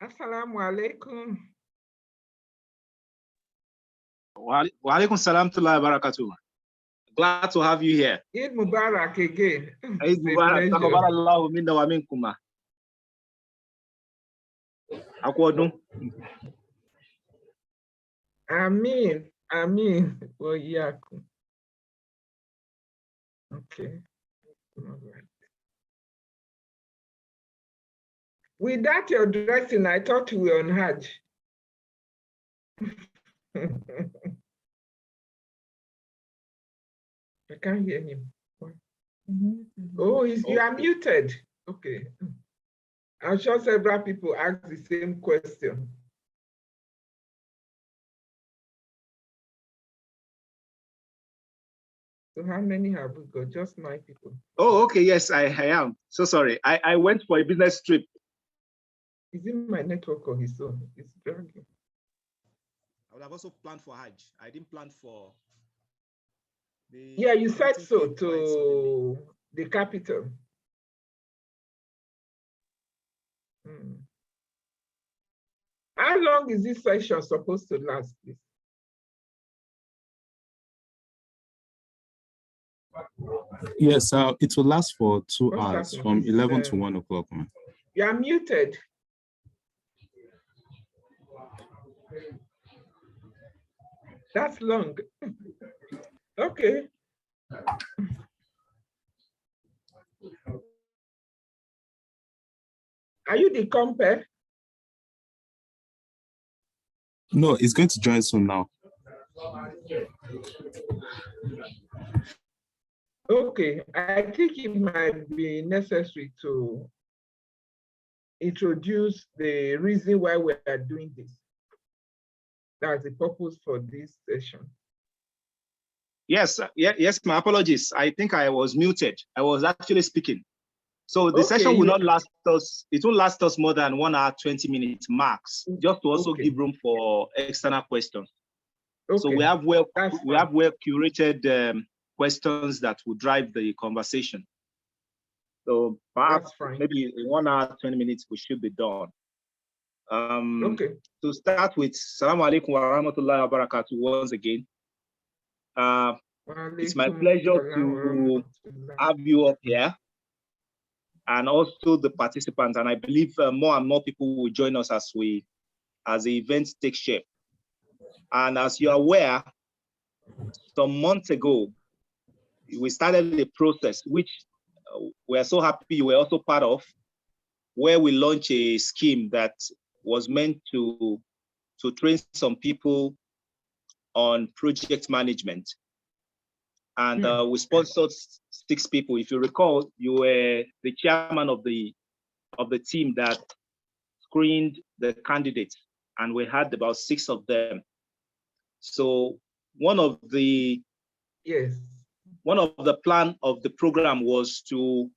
Assalamu alaikum. Wa alaikum salam to Allah barakatuh. Glad to have you here. Eid Mubarak again. Eid Mubarak. Taqabbalallahu minna wa minkum. Akwodun. Amin. Amin. Wayakum. Okay. All right. With that your dressing, I thought you were on Hajj. I can't hear him. Oh, you are muted. Okay. I'm sure several people ask the same question. So how many have we got? Just 9 people. Oh, okay. Yes, I am. So sorry. I went for a business trip. Is it my network or his own? It's dragging. I would have also planned for Hajj. I didn't plan for the. Yeah, you said so to the capital. How long is this session supposed to last, please? Yes, it will last for 2 hours from 11 to 1 o'clock. You are muted. That's long. Okay. Are you the compere? No, it's going to join soon now. Okay, I think it might be necessary to introduce the reason why we are doing this. That's the purpose for this session. Yes, yes, my apologies. I think I was muted. I was actually speaking. So the session will not last us, it won't last us more than 1 hour, 20 minutes max, just to also give room for external questions. So we have well curated questions that will drive the conversation. So perhaps maybe in 1 hour, 20 minutes, we should be done. To start with, Assalamu alaikum wa rahmatullahi wa barakatuh once again. It's my pleasure to have you up here and also the participants. And I believe more and more people will join us as the events take shape. And as you're aware, some months ago, we started a process which we're so happy you were also part of, where we launched a scheme that was meant to train some people on project management. And we sponsored 6 people. If you recall, you were the chairman of the team that screened the candidates, and we had about 6 of them. So one of the plan of the program was to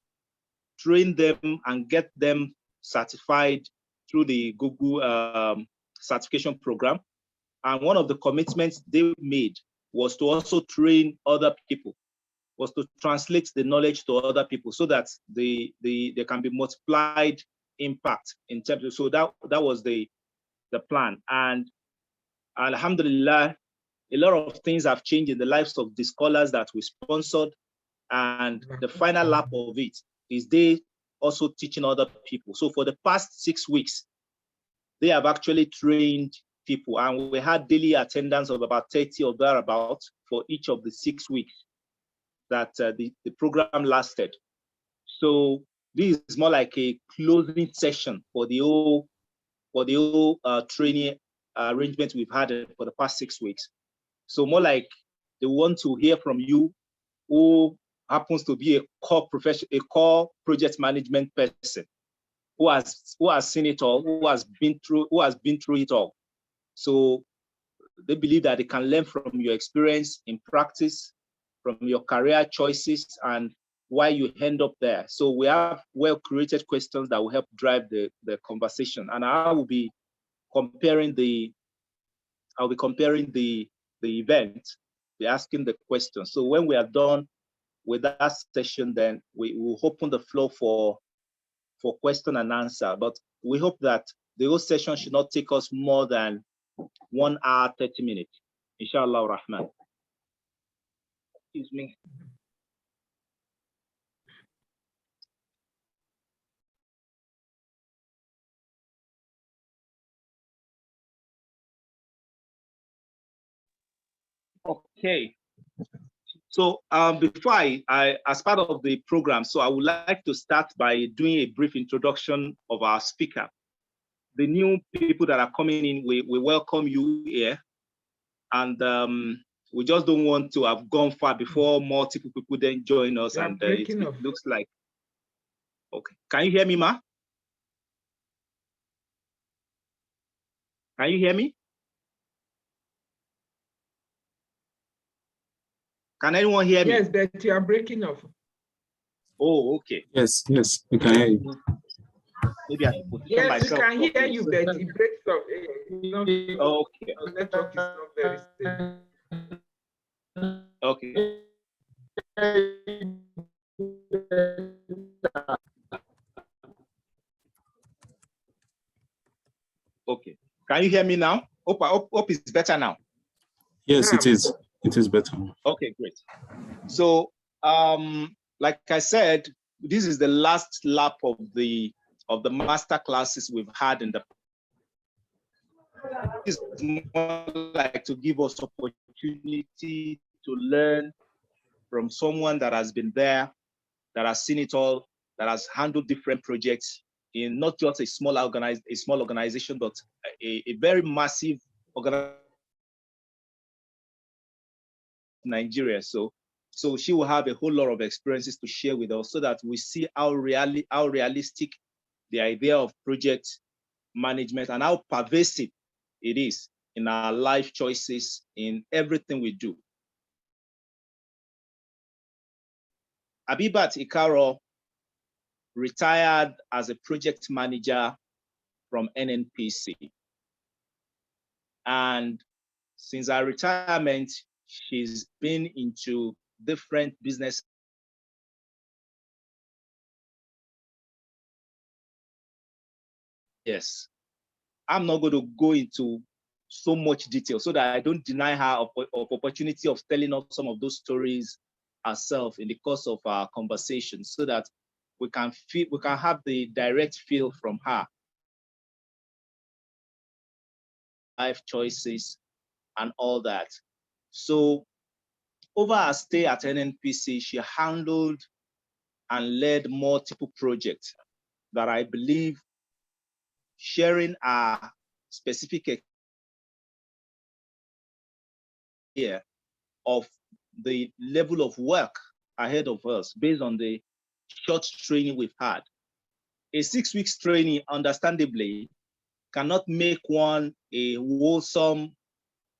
train them and get them certified through the Google certification program. And one of the commitments they made was to also train other people, was to translate the knowledge to other people so that there can be multiplied impact in terms of, so that was the plan. And alhamdulillah, a lot of things have changed in the lives of the scholars that we sponsored. And the final lap of it is they also teaching other people. So for the past 6 weeks, they have actually trained people, and we had daily attendance of about 30 or thereabouts for each of the 6 weeks that the program lasted. So this is more like a closing session for the whole training arrangement we've had for the past 6 weeks. So more like they want to hear from you, who happens to be a core project management person, who has seen it all, who has been through it all. So they believe that they can learn from your experience in practice, from your career choices, and why you end up there. So we have well-curated questions that will help drive the conversation. And I will be comparing the event, be asking the questions. So when we are done with that session, then we will open the floor for question and answer. But we hope that the whole session should not take us more than 1 hour, 30 minutes. Inshallah Rahman. Excuse me. Okay. So before as part of the program, so I would like to start by doing a brief introduction of our speaker. The new people that are coming in, we welcome you here. And we just don't want to have gone far before multiple people then join us. And it looks like, okay. Can you hear me, Ma? Can you hear me? Can anyone hear me? Yes, but you are breaking off. Oh, okay. Yes, we can hear you. Maybe I should position yes, myself. Yes, we can hear you, but it breaks off. Okay. The network is not very stable. Okay. Okay. Can you hear me now? Hope it's better now. Yes, it is. It is better. Okay, great. So, like I said, this is the last lap of the master classes we've had in the. It's more like to give us opportunity to learn from someone that has been there, that has seen it all, that has handled different projects in not just a small organization, but a very massive organization. Nigeria. So she will have a whole lot of experiences to share with us so that we see how realistic the idea of project management and how pervasive it is in our life choices, in everything we do. Habeebah Ikharo retired as a project manager from NNPC. And since her retirement, she's been into different business. Yes, I'm not going to go into so much detail so that I don't deny her of opportunity of telling us some of those stories herself in the course of our conversation, so that we can have the direct feel from her. Life choices and all that. So over her stay at NNPC, she handled and led multiple projects that I believe sharing our specific idea of the level of work ahead of us based on the short training we've had. A 6 weeks training, understandably, cannot make one a wholesome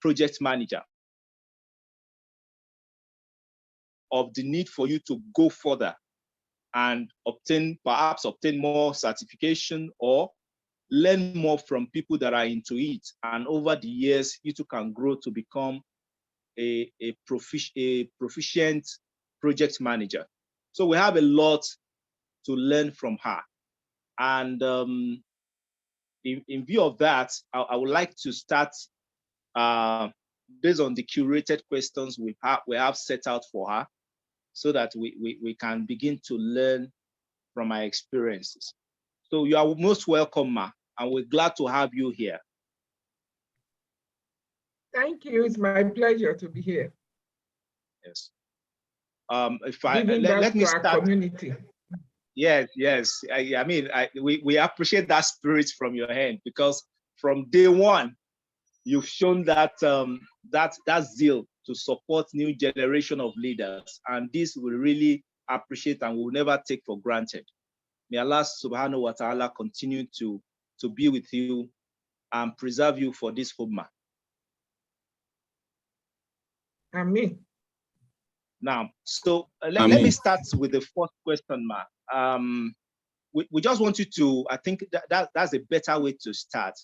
project manager. Of the need for you to go further and perhaps obtain more certification or learn more from people that are into it. And over the years, you too can grow to become a proficient project manager. So we have a lot to learn from her. And in view of that, I would like to start based on the curated questions we have set out for her, so that we can begin to learn from our experiences. So you are most welcome, Ma, and we're glad to have you here. Thank you. It's my pleasure to be here. Yes. Let me start. Our community. Yes. I mean, we appreciate that spirit from your hand, because from day one, you've shown that that zeal to support new generation of leaders, and this we really appreciate and will never take for granted. May Allah subhanahu wa ta'ala continue to be with you and preserve you for this Hubma. Amen. Now, so let me start with the first question, Ma. We just want you to, I think that's a better way to start.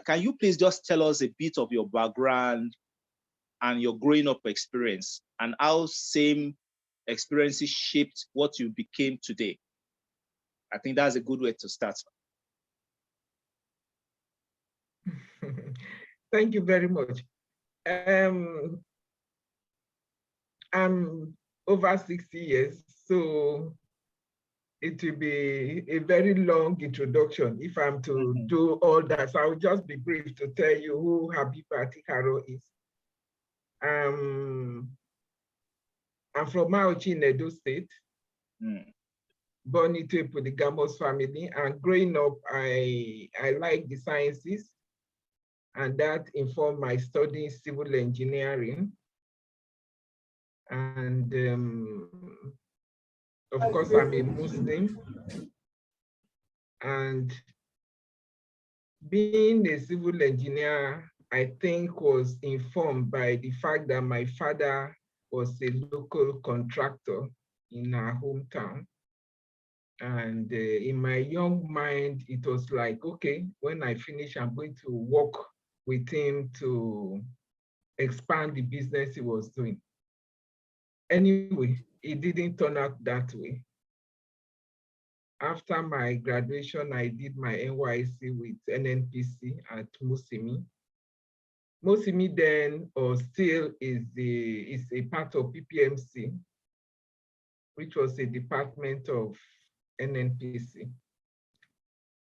Can you please just tell us a bit of your background and your growing up experience, and how same experiences shaped what you became today? I think that's a good way to start. Thank you very much. I'm over 60 years, so it will be a very long introduction if I'm to do all that. So I'll just be brief to tell you who Habeebah Ikharo is. I'm from Mauchi in Edo State, born into a polygamous family, and growing up, I like the sciences, and that informed my studying civil engineering. And of course, I'm a Muslim, and being a civil engineer, I think, was informed by the fact that my father was a local contractor in our hometown. And in my young mind, it was like, okay, when I finish, I'm going to work with him to expand the business he was doing. Anyway, it didn't turn out that way. After my graduation, I did my NYC with NNPC at Musimi. Musimi then, or still, is a part of PPMC, which was a department of NNPC.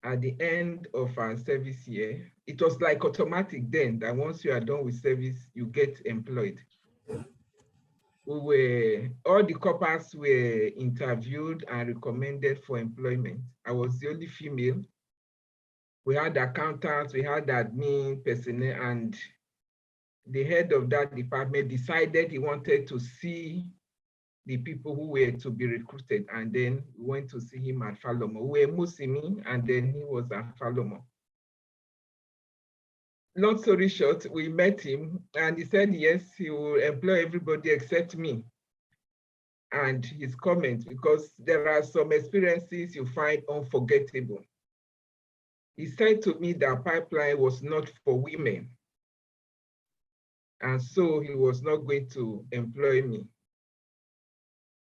At the end of our service year, it was like automatic then that once you are done with service, you get employed. All the coppers were interviewed and recommended for employment. I was the only female. We had accountants, we had admin personnel, and the head of that department decided he wanted to see the people who were to be recruited, and then we went to see him at Falomo. We were Musimi, and then he was at Falomo. Long story short, we met him, and he said, yes, he will employ everybody except me. And his comment, because there are some experiences you find unforgettable. He said to me that pipeline was not for women, and so he was not going to employ me.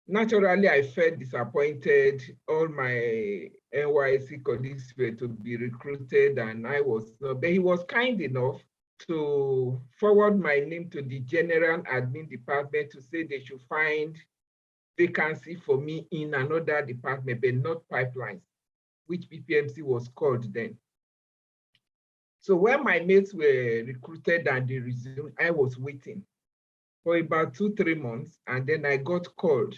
Naturally, I felt disappointed. All my NYC colleagues were to be recruited, and I was not. But he was kind enough to forward my name to the general admin department to say they should find vacancy for me in another department, but not pipelines, which PPMC was called then. So when my mates were recruited and they resumed, I was waiting for about 2-3 months, and then I got called.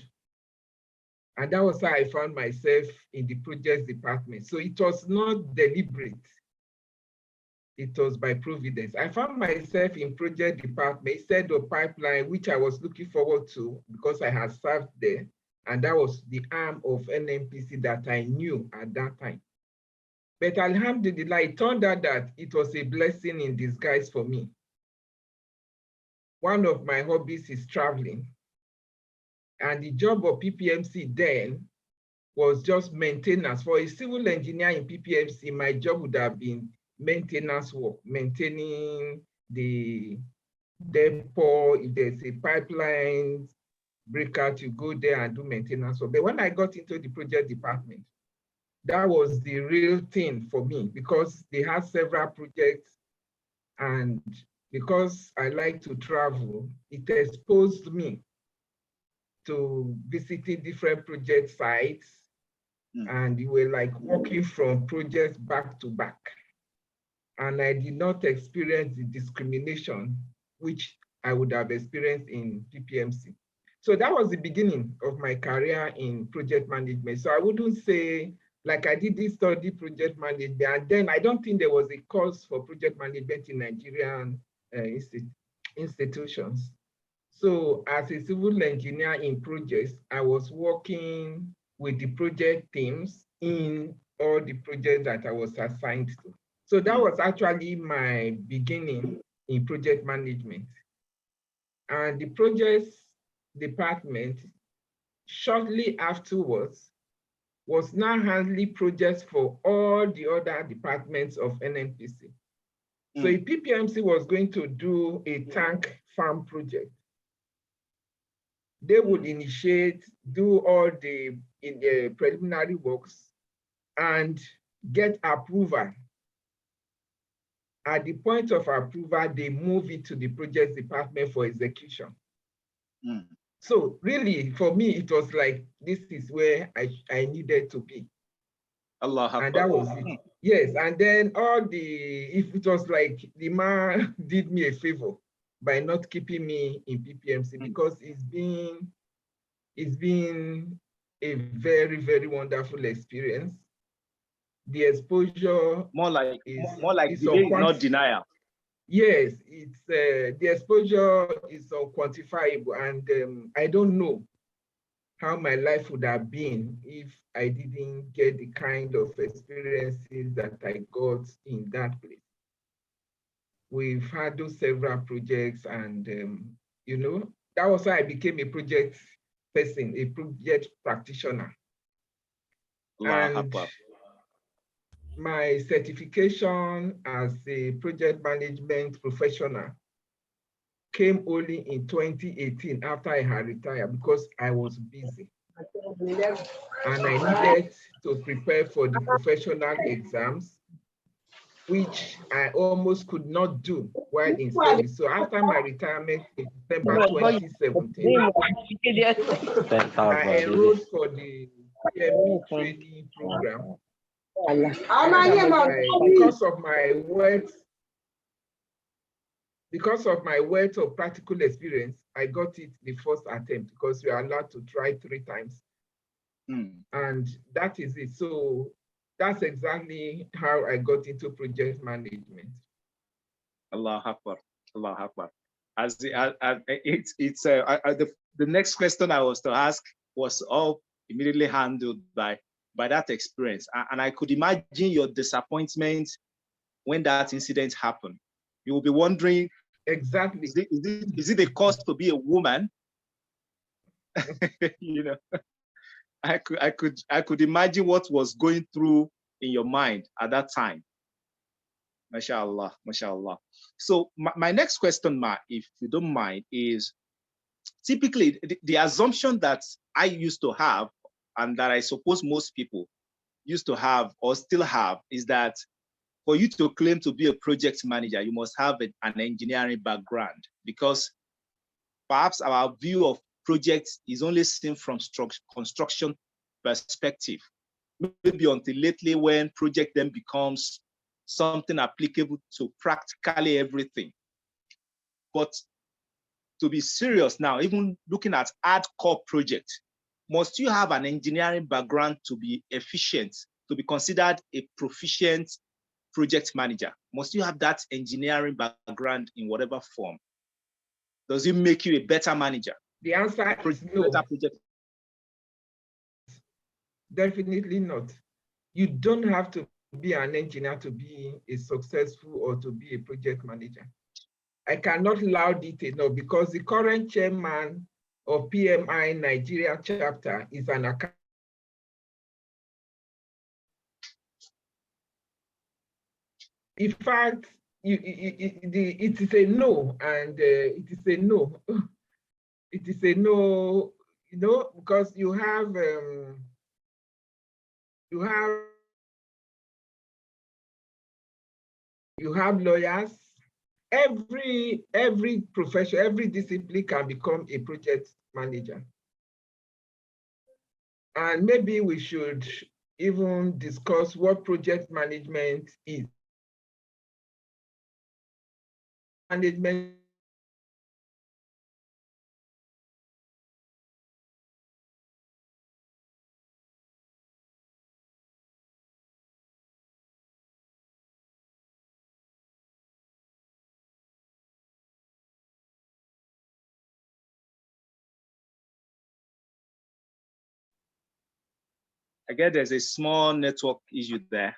And that was how I found myself in the projects department. So it was not deliberate. It was by providence. I found myself in project department instead of pipeline, which I was looking forward to because I had served there. And that was the arm of NNPC that I knew at that time. But alhamdulillah, it turned out that it was a blessing in disguise for me. One of my hobbies is traveling. And the job of PPMC then was just maintenance. For a civil engineer in PPMC, my job would have been maintenance work, maintaining the depot. If there's a pipeline breakout, you go there and do maintenance work. But when I got into the project department, that was the real thing for me because they had several projects, and because I like to travel, it exposed me to visiting different project sites, and you were like walking from projects back to back. And I did not experience the discrimination which I would have experienced in PPMC. So that was the beginning of my career in project management. So I wouldn't say like I did this study project management, and then I don't think there was a course for project management in Nigerian institutions. So as a civil engineer in projects, I was working with the project teams in all the projects that I was assigned to. So that was actually my beginning in project management. And the projects department, shortly afterwards, was now handling projects for all the other departments of NNPC. So if PPMC was going to do a tank farm project, they would initiate, do all the preliminary works and get approval. at the point of approval, they move it to the project department for execution. Mm. So really, for me, it was like, this is where I needed to be. Allah And Akbar. that was it. Yes, and then if it was like the man did me a favor by not keeping me in PPMC, because it's been a very, very wonderful experience. The exposure More like is delay, not denial. Yes, it's the exposure is unquantifiable, and I don't know how my life would have been if I didn't get the kind of experiences that I got in that place. We've handled several projects, and that was how I became a project person, a project practitioner. Allah And Akbar. my certification as a project management professional came only in 2018 after I had retired, because I was busy. And I needed to prepare for the professional exams, which I almost could not do while in service. So after my retirement in December 2017, I enrolled for the PMP training program. Because of my wealth of practical experience, I got it the first attempt, because you are allowed to try 3 times. And that is it. So that's exactly how I got into project management. Allah Akbar. Allah Akbar. The next question I was to ask was all immediately handled by that experience. And I could imagine your disappointment when that incident happened. You will be wondering, exactly, is it a cost to be a woman? You know, I could imagine what was going through in your mind at that time. MashaAllah, MashaAllah. So my next question, Ma, if you don't mind, is typically the assumption that I used to have, and that I suppose most people used to have or still have, is that for you to claim to be a project manager, you must have an engineering background, because perhaps our view of projects is only seen from construction perspective. Maybe until lately, when project then becomes something applicable to practically everything. But to be serious now, even looking at hardcore projects, must you have an engineering background to be efficient, to be considered a proficient project manager? Must you have that engineering background in whatever form? Does it make you a better manager? The answer is no. Definitely not. You don't have to be an engineer to be a successful or to be a project manager. I cannot laud it enough, because the current chairman of PMI Nigeria chapter is an accountant. In fact, it is a no, and it is a no. It is a no, because you have lawyers. Every profession, every discipline can become a project manager. And maybe we should even discuss what project management is. Management I guess there's a small network issue there.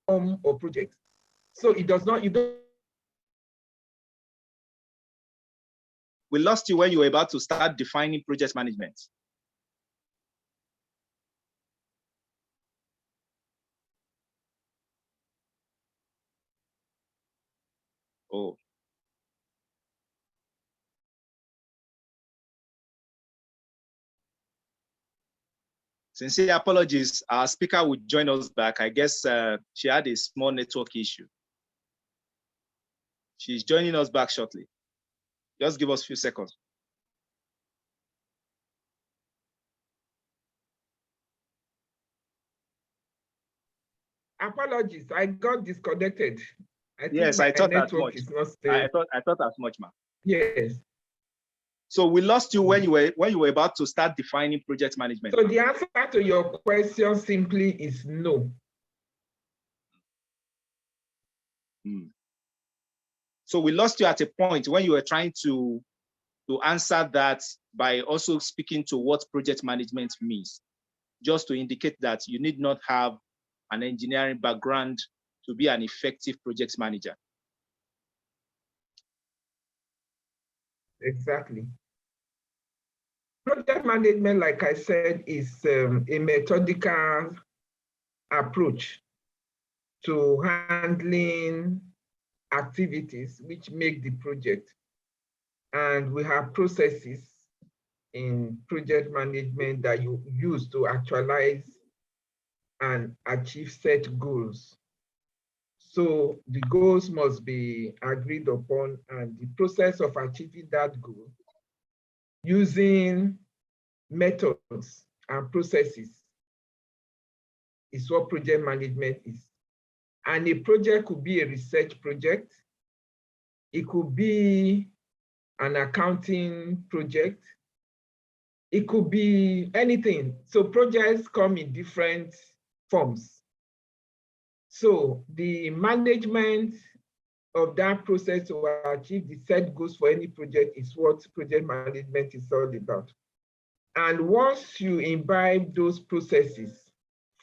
Or projects. So it does not, We lost you when you were about to start defining project management. Oh. Sincere apologies. Our speaker would join us back. I guess she had a small network issue. She's joining us back shortly. Just give us a few seconds. Apologies, I got disconnected. Yes, I thought as much. Is not stable. I thought as much, ma'am. Yes. So we lost you when you were about to start defining project management. So the answer to your question simply is no. So we lost you at a point when you were trying to answer that by also speaking to what project management means, just to indicate that you need not have an engineering background to be an effective project manager. Exactly. Project management, like I said, is a methodical approach to handling activities which make the project. And we have processes in project management that you use to actualize and achieve set goals. So the goals must be agreed upon, and the process of achieving that goal using methods and processes is what project management is. And a project could be a research project. It could be an accounting project. It could be anything. So projects come in different forms. So the management of that process to achieve the set goals for any project is what project management is all about. And once you imbibe those processes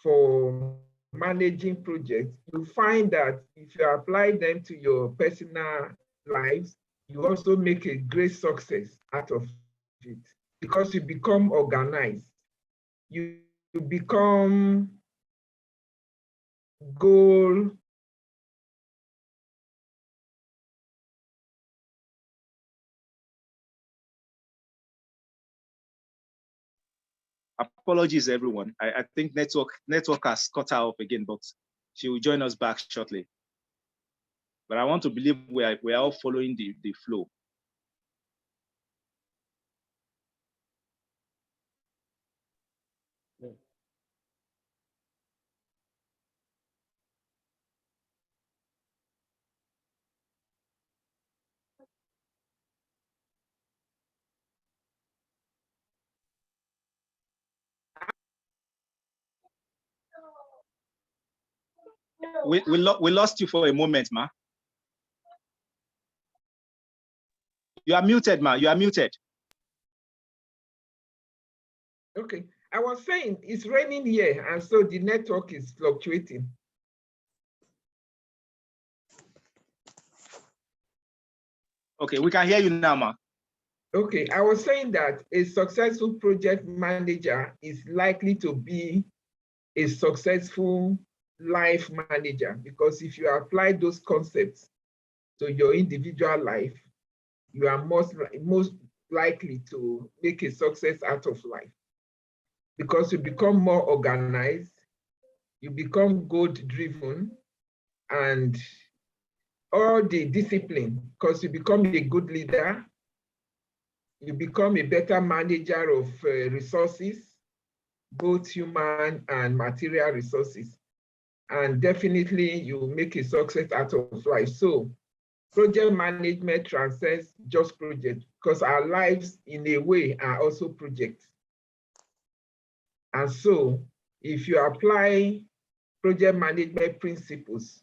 for managing projects, you find that if you apply them to your personal lives, you also make a great success out of it because you become organized. You become goal. Apologies, everyone. I think network has cut her off again, but she will join us back shortly. But I want to believe we are all following the flow. We lost you for a moment, ma. You are muted, ma. You are muted. Okay, I was saying it's raining here, and so the network is fluctuating. Okay, we can hear you now, ma. Okay, I was saying that a successful project manager is likely to be a successful life manager, because if you apply those concepts to your individual life, you are most likely to make a success out of life, because you become more organized, you become goal-driven, and all the discipline, because you become a good leader, you become a better manager of resources, both human and material resources. And definitely you make a success out of life. So project management transcends just projects, because our lives in a way are also projects. And so if you apply project management principles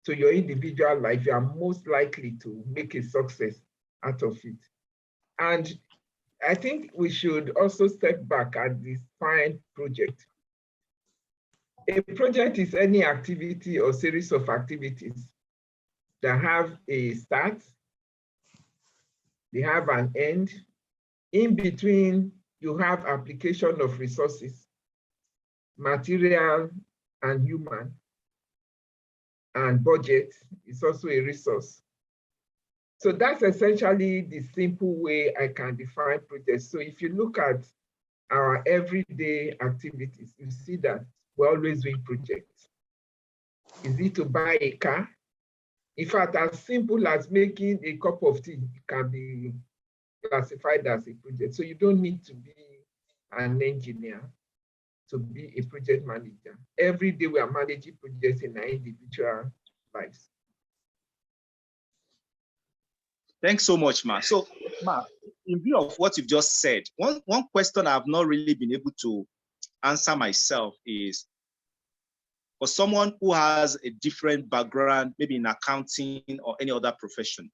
to your individual life, you are most likely to make a success out of it. And I think we should also step back and define project. A project is any activity or series of activities that have a start, they have an end. In between, you have application of resources, material and human, and budget is also a resource. So that's essentially the simple way I can define projects. So if you look at our everyday activities, you see that we're always doing projects. Is it to buy a car? In fact, as simple as making a cup of tea can be classified as a project. So you don't need to be an engineer to be a project manager. Every day we are managing projects in our individual lives. Thanks so much, Ma. So, Ma, in view of what you've just said, one question I've not really been able to answer myself is, for someone who has a different background, maybe in accounting or any other profession,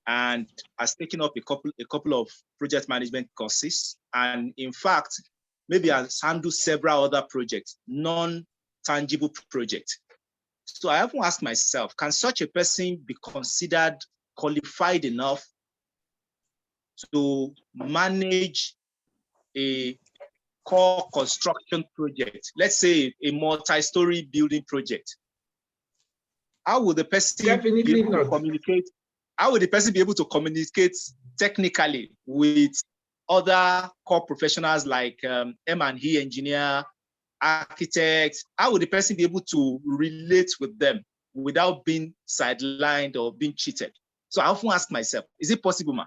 and has taken up a couple of project management courses, and in fact, maybe has handled several other projects, non-tangible projects. So I often ask myself, can such a person be considered qualified enough to manage a core construction project, let's say a multi-story building project? How would the person Definitely be able not. to communicate? How would the person be able to communicate technically with other core professionals like M&E engineer, architects? How would the person be able to relate with them without being sidelined or being cheated? So I often ask myself, is it possible, ma,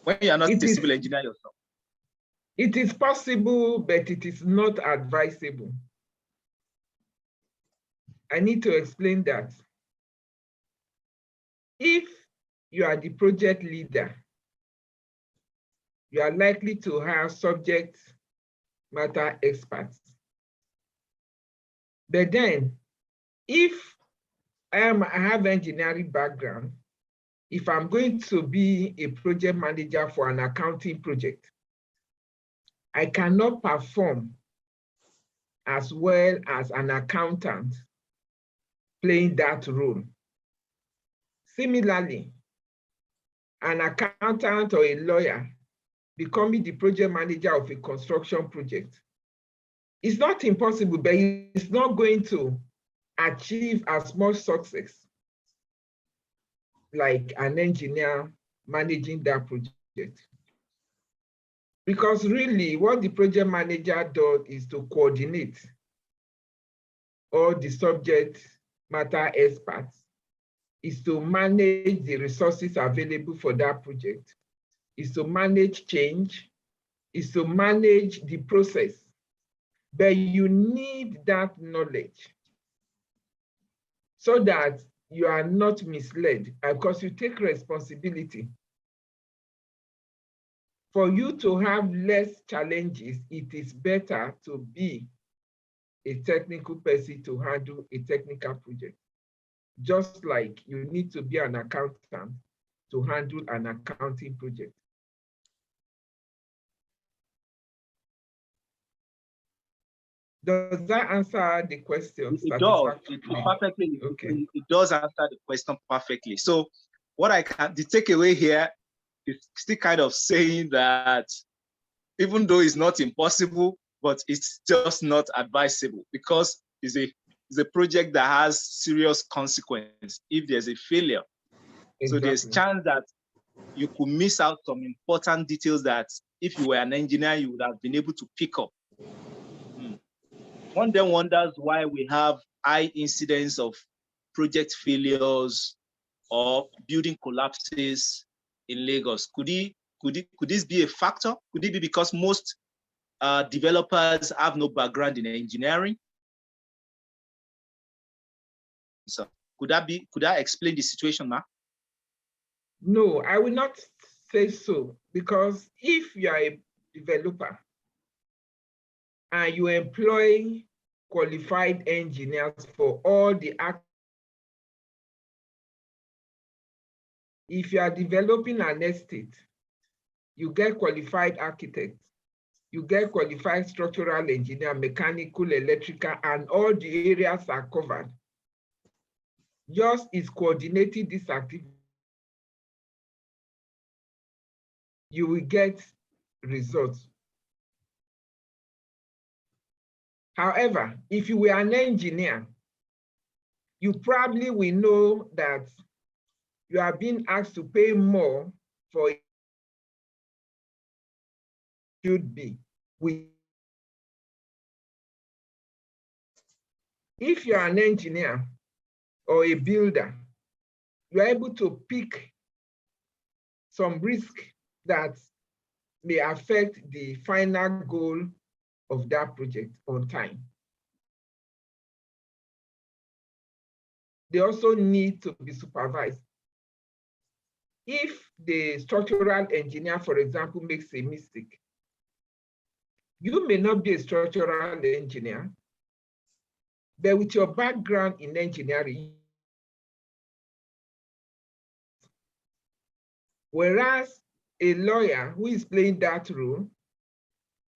when you are not a civil engineer yourself? It is possible, but it is not advisable. I need to explain that. If you are the project leader, you are likely to have subject matter experts. But then, if I have engineering background, if I'm going to be a project manager for an accounting project, I cannot perform as well as an accountant playing that role. Similarly, an accountant or a lawyer becoming the project manager of a construction project, it's not impossible, but it's not going to achieve as much success like an engineer managing that project. Because really, what the project manager does is to coordinate all the subject matter experts, is to manage the resources available for that project, is to manage change, is to manage the process. But you need that knowledge so that you are not misled, because you take responsibility. For you to have less challenges, it is better to be a technical person to handle a technical project. Just like you need to be an accountant to handle an accounting project. Does that answer the question? It does. It perfectly. Okay. It does answer the question perfectly. So what the takeaway here is still kind of saying that even though it's not impossible, but it's just not advisable, because it's a project that has serious consequence if there's a failure. Exactly. So there's chance that you could miss out some important details that if you were an engineer, you would have been able to pick up. One then wonders why we have high incidence of project failures or building collapses in Lagos. Could this be a factor? Could it be because most developers have no background in engineering? So could that explain the situation, Ma? No, I will not say so, because if you are a developer and you employ qualified engineers for all the if you are developing an estate, you get qualified architects, you get qualified structural engineer, mechanical, electrical, and all the areas are covered. Yours is coordinating this activity. You will get results. However, if you were an engineer, you probably will know that you are being asked to pay more for it should be. If you're an engineer or a builder, you're able to pick some risk that may affect the final goal of that project on time. They also need to be supervised. If the structural engineer, for example, makes a mistake, you may not be a structural engineer, but with your background in engineering, whereas a lawyer who is playing that role,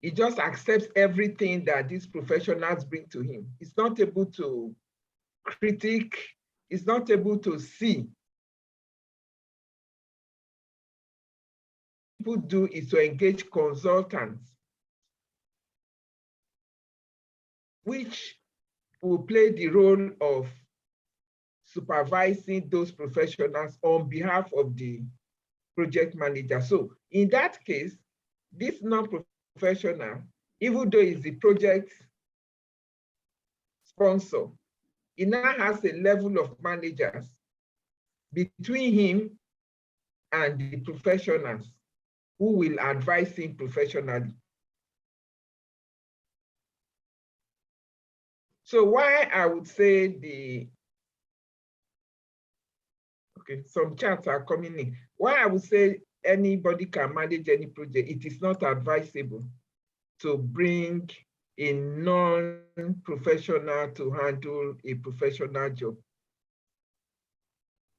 he just accepts everything that these professionals bring to him. He's not able to critique, he's not able to see. People do is to engage consultants, which will play the role of supervising those professionals on behalf of the project manager. So in that case, this non-professional, even though he's the project sponsor, he now has a level of managers between him and the professionals who will advise him professionally. So why I would say some charts are coming in. Why I would say anybody can manage any project, it is not advisable to bring a non-professional to handle a professional job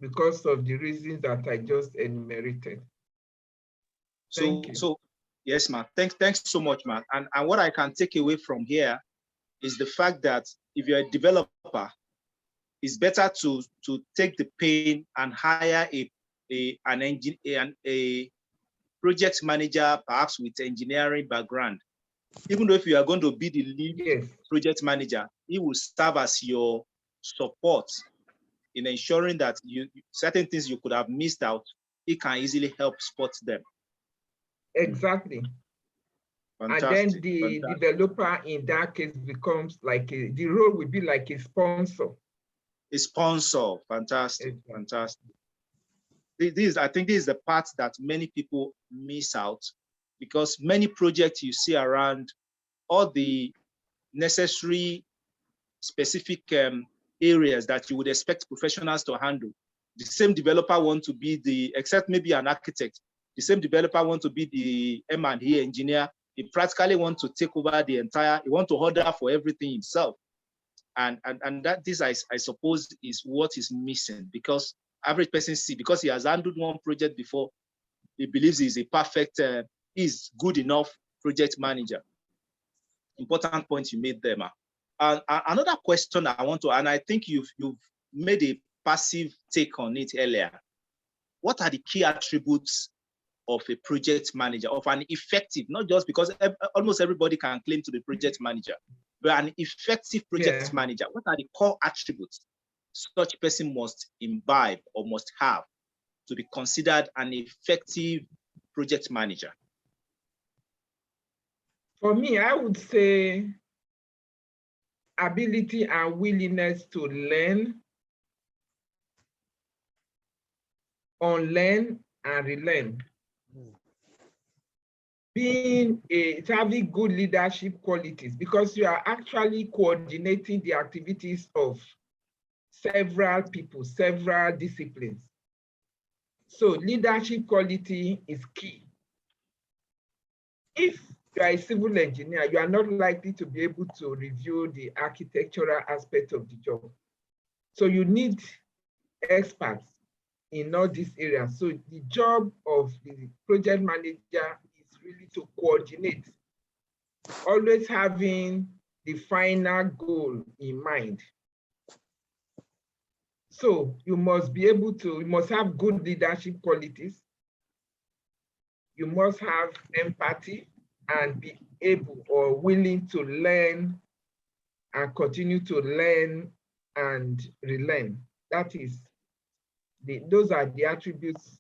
because of the reasons that I just enumerated. So yes, ma'am. Thanks so much, ma'am. And what I can take away from here is the fact that if you're a developer, it's better to take the pain and hire a project manager, perhaps with engineering background. Even though if you are going to be the lead project manager, he will serve as your support in ensuring that certain things you could have missed out, he can easily help spot them. Exactly. Fantastic. And then the developer in that case becomes like the role will be like a sponsor. A sponsor. Fantastic. Exactly. Fantastic. I think this is the part that many people miss out, because many projects you see around, all the necessary specific areas that you would expect professionals to handle, the same developer want to be except maybe an architect, the same developer want to be the M&E engineer. He practically want to take over the entire, he want to order for everything himself. And that this, I suppose, is what is missing, because average person because he has handled one project before, he believes he's a perfect, he's good enough project manager. Important point you made there, ma. Another question I want to, and I think you've made a passive take on it earlier. What are the key attributes of a project manager, of an effective, not just because almost everybody can claim to be project manager, but an effective project manager? What are the core attributes such person must imbibe or must have to be considered an effective project manager? For me, I would say ability and willingness to learn, unlearn, and relearn. Having good leadership qualities, because you are actually coordinating the activities of several people, several disciplines. So leadership quality is key. If you are a civil engineer, you are not likely to be able to review the architectural aspect of the job. So you need experts in all these areas. So the job of the project manager is really to coordinate, always having the final goal in mind. So you must be able to, you must have good leadership qualities. You must have empathy and be able or willing to learn and continue to learn and relearn. That is, those are the attributes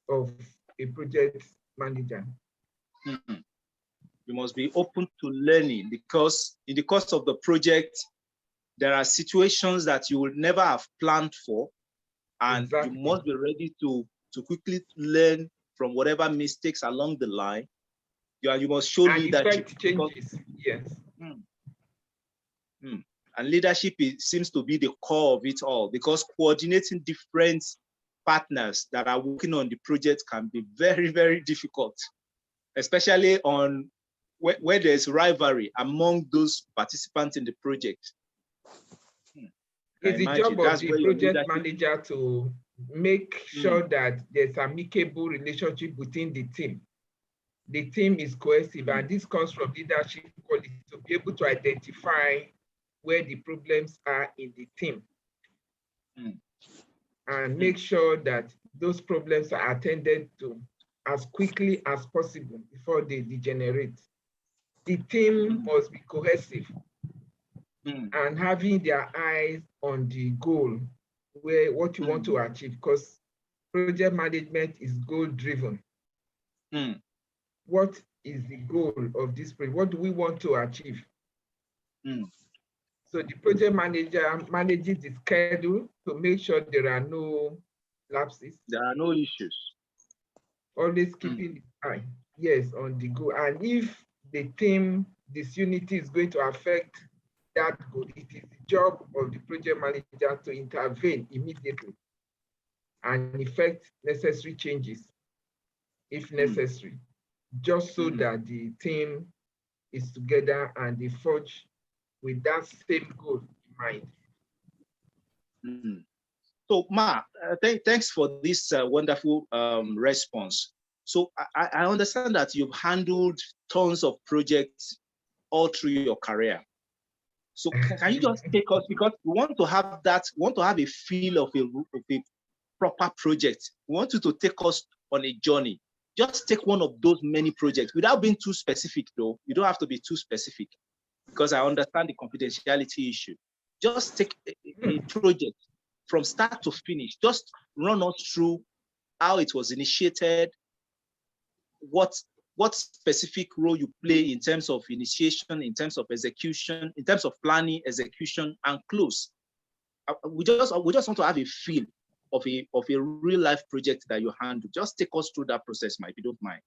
of a project manager. Mm-hmm. You must be open to learning, because in the course of the project, there are situations that you will never have planned for, and Exactly. you must be ready to quickly learn from whatever mistakes along the line. You must show and leadership. effect changes. Yes. And leadership seems to be the core of it all, because coordinating different partners that are working on the project can be very, very difficult, especially on where there's rivalry among those participants in the project. It's the job of the project manager to make sure that there's amicable relationship within the team. The team is cohesive, and this comes from leadership quality to be able to identify where the problems are in the team and make sure that those problems are attended to as quickly as possible before they degenerate. The team must be cohesive and having their eyes on the goal, what you want to achieve, because project management is goal-driven. What is the goal of this project? What do we want to achieve? So the project manager manages the schedule to make sure there are no lapses. There are no issues. Always keeping the eye, yes, on the goal. And if the team disunity is going to affect that goal, it is the job of the project manager to intervene immediately and effect necessary changes, if necessary, just so that the team is together and they forge with that same goal in mind. So, Ma, thanks for this wonderful response. So I understand that you've handled tons of projects all through your career. So can you just take us, because we want to have a feel of a proper project. We want you to take us on a journey. Just take one of those many projects without being too specific, though. You don't have to be too specific, because I understand the confidentiality issue. Just take a project from start to finish. Just run us through how it was initiated, what specific role you play in terms of initiation, in terms of execution, in terms of planning, execution, and close. We just want to have a feel of a real life project that you handle. Just take us through that process, if you don't mind.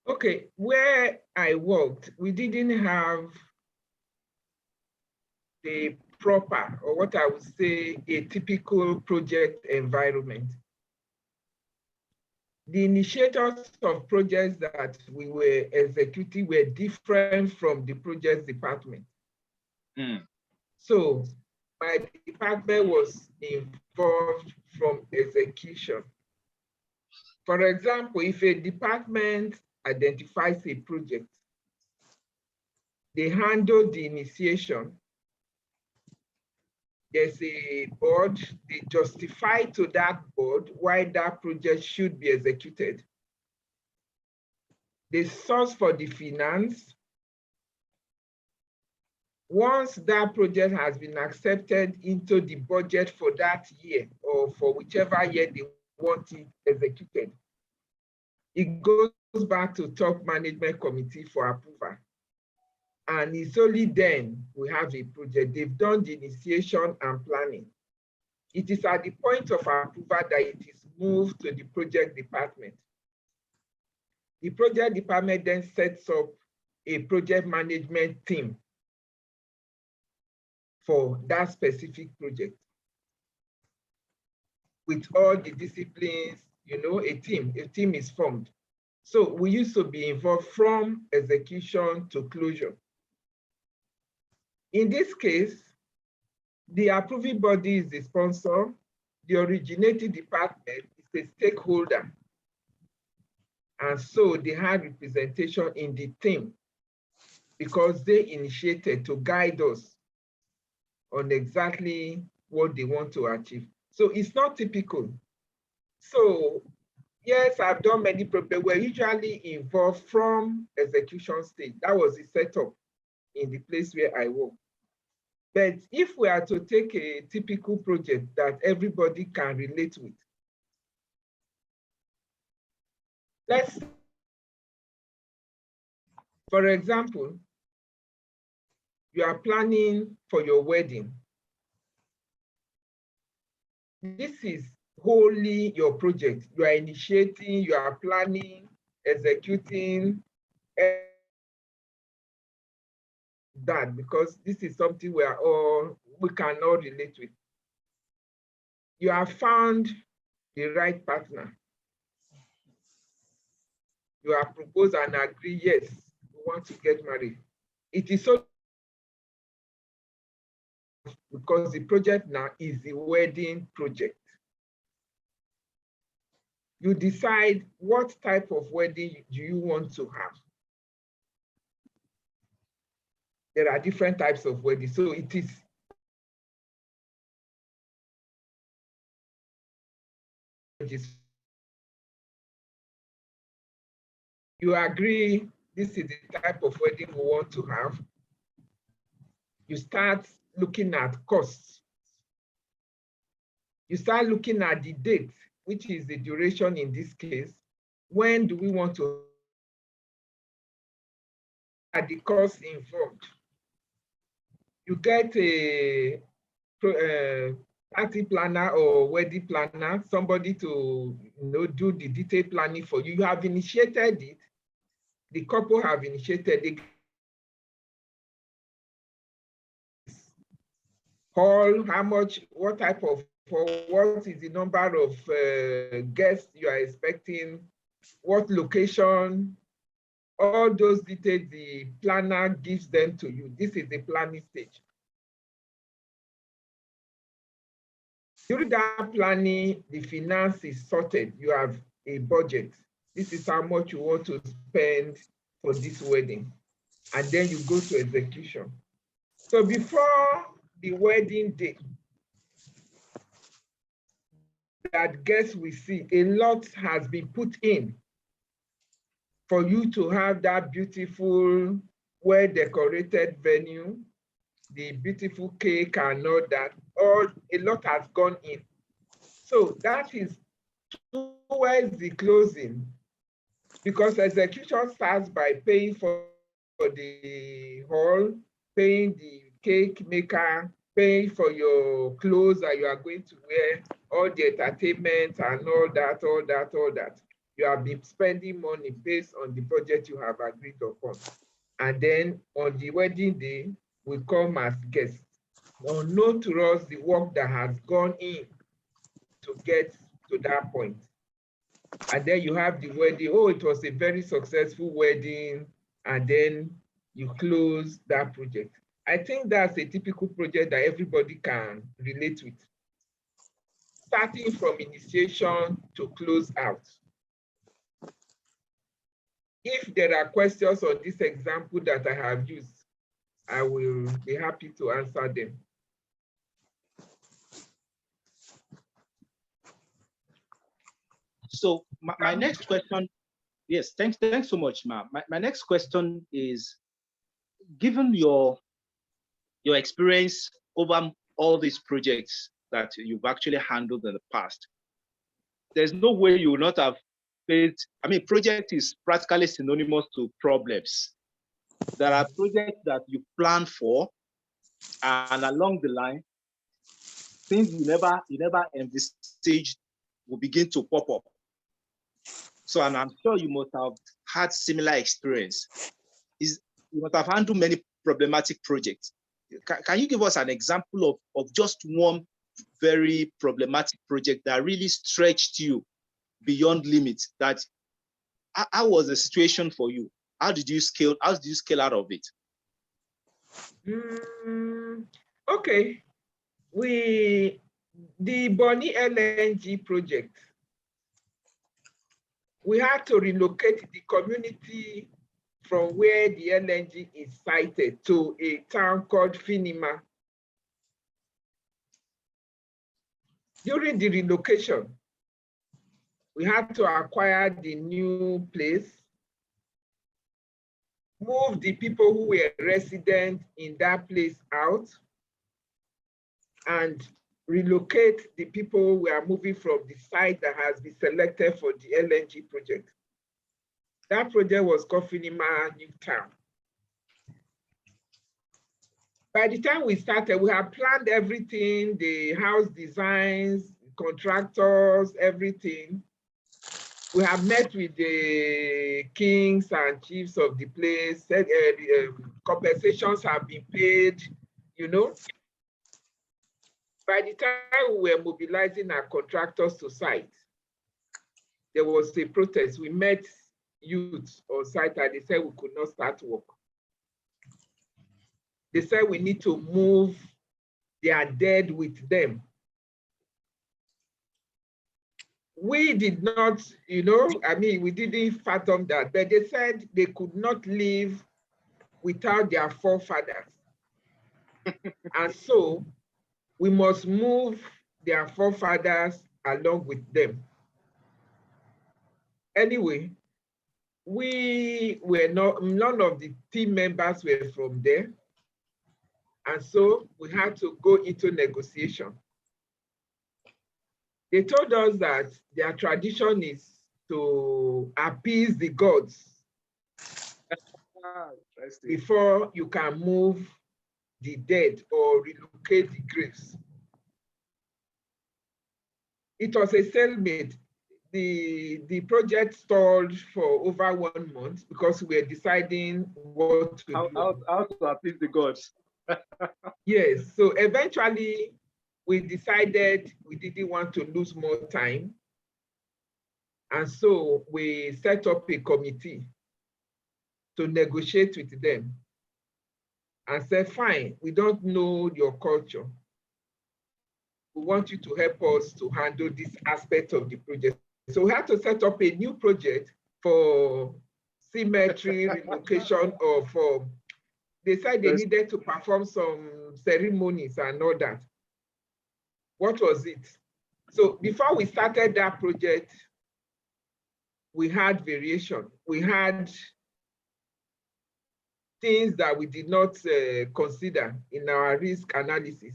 Okay, where I worked, we didn't have the proper, or what I would say, a typical project environment. The initiators of projects that we were executing were different from the project department. So my department was involved from execution. For example, if a department identifies a project, they handle the initiation. There's a board, they justify to that board why that project should be executed. They source for the finance. Once that project has been accepted into the budget for that year, or for whichever year they want it executed, it goes back to top management committee for approval. And it's only then we have a project. They've done the initiation and planning. It is at the point of approval that it is moved to the project department. The project department then sets up a project management team for that specific project with all the disciplines, a team is formed. So we used to be involved from execution to closure. In this case, the approving body is the sponsor, the originating department is a stakeholder. And so they had representation in the team because they initiated to guide us on exactly what they want to achieve. So it's not typical. So yes, I've done many projects. We're usually involved from execution stage. That was the setup in the place where I work. But if we are to take a typical project that everybody can relate with, For example, you are planning for your wedding. This is wholly your project. You are initiating, you are planning, executing that, because this is something we can all relate with. You have found the right partner. You have proposed and agreed, yes, we want to get married. It is so because the project now is the wedding project. You decide what type of wedding do you want to have. There are different types of weddings, so it is you agree this is the type of wedding we want to have. You start looking at costs. You start looking at the date, which is the duration in this case. When do we want to at the cost involved? You get a party planner or wedding planner, somebody to do the detailed planning for you. You have initiated it. The couple have initiated it. Hall, how much, what type of, what is the number of guests you are expecting, what location, all those details the planner gives them to you. This is the planning stage. During that planning, the finance is sorted. You have a budget. This is how much you want to spend for this wedding. And then you go to execution. So before the wedding day, that guests we see, a lot has been put in for you to have that beautiful, well-decorated venue, the beautiful cake and all that. A lot has gone in. So that is towards the closing, because execution starts by paying for the hall, paying the cake maker, paying for your clothes that you are going to wear, all the entertainment and all that. You have been spending money based on the budget you have agreed upon. And then on the wedding day, we come as guests. Unknown to us the work that has gone in to get to that point. And then you have the wedding. Oh, it was a very successful wedding. And then you close that project. I think that's a typical project that everybody can relate with. Starting from initiation to close out. If there are questions on this example that I have used, I will be happy to answer them. So my next question, yes, thanks so much, ma'am. My next question is, given your experience over all these projects that you've actually handled in the past, there's no way you will not have faced, I mean, project is practically synonymous to problems. There are projects that you plan for, and along the line, things you never envisaged will begin to pop up. So, and I'm sure you must have had similar experience. You must have handled many problematic projects. Can you give us an example of just one very problematic project that really stretched you beyond limits? That how was the situation for you? How did you scale out of it? Okay. The Bonny LNG project, we had to relocate the community from where the LNG is sited to a town called Finima. During the relocation, we had to acquire the new place, move the people who were resident in that place out, and relocate the people who are moving from the site that has been selected for the LNG project. That project was called Finima Newtown. By the time we started, we had planned everything, the house designs, contractors, everything. We have met with the kings and chiefs of the place, said compensations have been paid, you know. By the time we were mobilizing our contractors to site, there was a protest. We met youths on site and they said we could not start work. They said we need to move their dead with them. We did not, you know, I mean, we didn't fathom that, but they said they could not live without their forefathers. And so we must move their forefathers along with them. Anyway, we were not, none of the team members were from there. And so we had to go into negotiation. They told us that their tradition is to appease the gods before you can move the dead or relocate the graves. It was a stalemate. The project stalled for over 1 month because we were deciding what to do. How to appease the gods. Yes, so eventually we decided we didn't want to lose more time. And so we set up a committee to negotiate with them and said, fine, we don't know your culture. We want you to help us to handle this aspect of the project. So we had to set up a new project for cemetery relocation of, they said they needed to perform some ceremonies and all that. What was it? So before we started that project, we had variation. We had things that we did not consider in our risk analysis.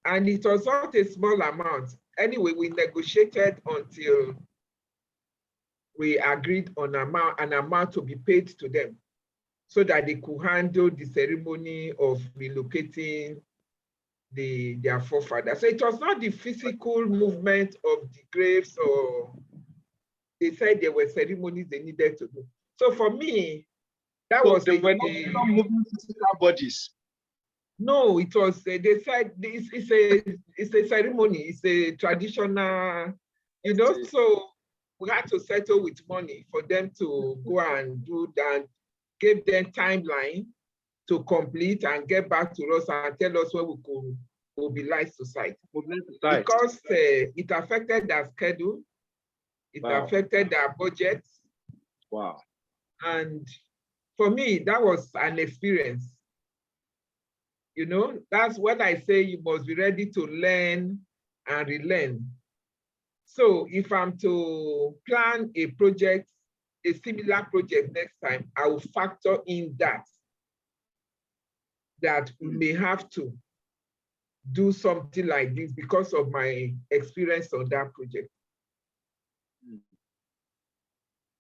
And it was not a small amount. Anyway, we negotiated until we agreed on an amount to be paid to them so that they could handle the ceremony of relocating their forefathers. So it was not the physical movement of the graves, or they said there were ceremonies they needed to do. So for me, that was they were not moving physical bodies. No, it was, they said it's a ceremony, it's a traditional, you know, so we had to settle with money for them to go and do that, give them timeline to complete and get back to us and tell us where we could mobilize to site. Because it affected their schedule, it affected their budget. Wow. And for me, that was an experience. You know, that's when I say you must be ready to learn and relearn. So if I'm to plan a project, a similar project next time, I will factor in that we may have to do something like this because of my experience on that project.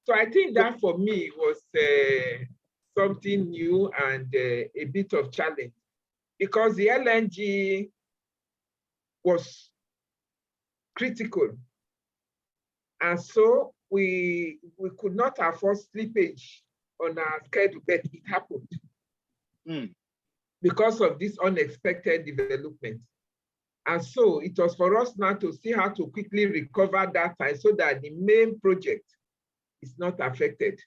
So I think that for me was something new and a bit of challenge, because the LNG was critical. And so we could not afford slippage on our schedule, but it happened because of this unexpected development. And so it was for us now to see how to quickly recover that time so that the main project is not affected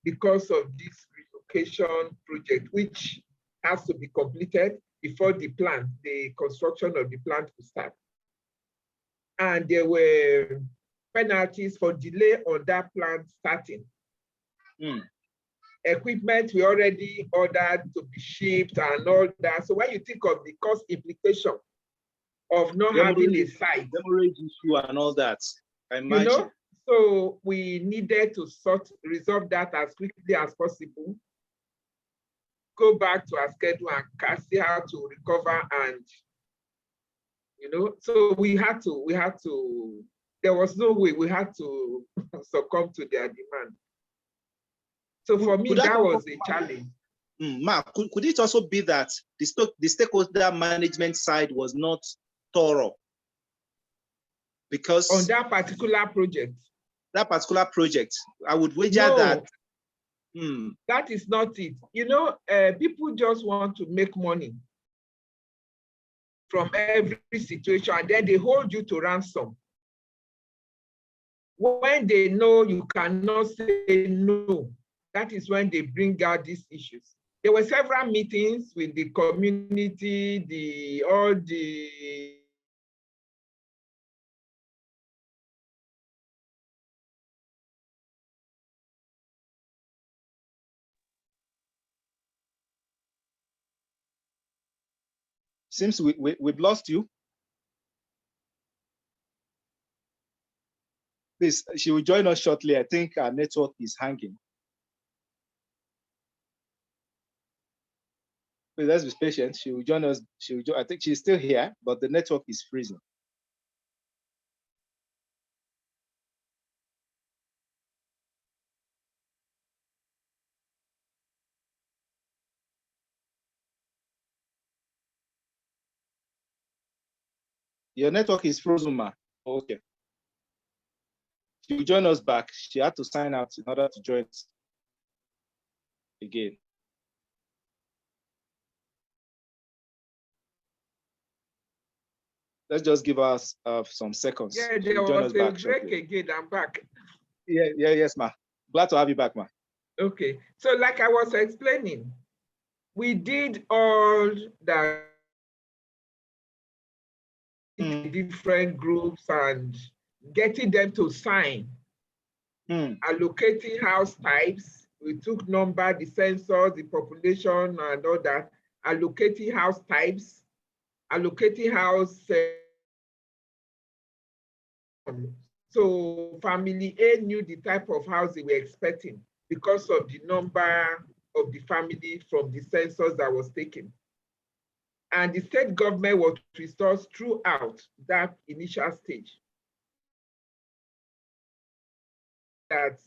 because of this relocation project, which has to be completed before the construction of the plant will start. And there were penalties for delay on that plant starting. Equipment we already ordered to be shipped and all that. So when you think of the cost implication of not having a site, demurrage issue and all that, I imagine. You know, so we needed to resolve that as quickly as possible, go back to our schedule and see how to recover, and you know, so we had to. there was no way, we had to succumb to their demand. So for me, that was a challenge. Mark, could it also be that the stakeholder management side was not thorough? Because on that particular project. I would wager that. That is not it. You know, people just want to make money from every situation, and then they hold you to ransom. When they know you cannot say no, that is when they bring out these issues. There were several meetings with the community, all the Seems we've lost you. Please, she will join us shortly. I think our network is hanging. Please, let's be patient. She will join us. I think she's still here, but the network is freezing. Your network is frozen, ma. Okay. She will join us back. She had to sign out in order to join us again. Let's just give us some seconds. Yeah, there was a break again. I'm back. Yes, ma. Glad to have you back, ma. Okay. So like I was explaining, we did all that different groups and getting them to sign, allocating house types. We took number, the census, the population and all that, allocating house types, allocating house. So family A knew the type of house they were expecting because of the number of the family from the census that was taken. And the state government was resourced throughout that initial stage. That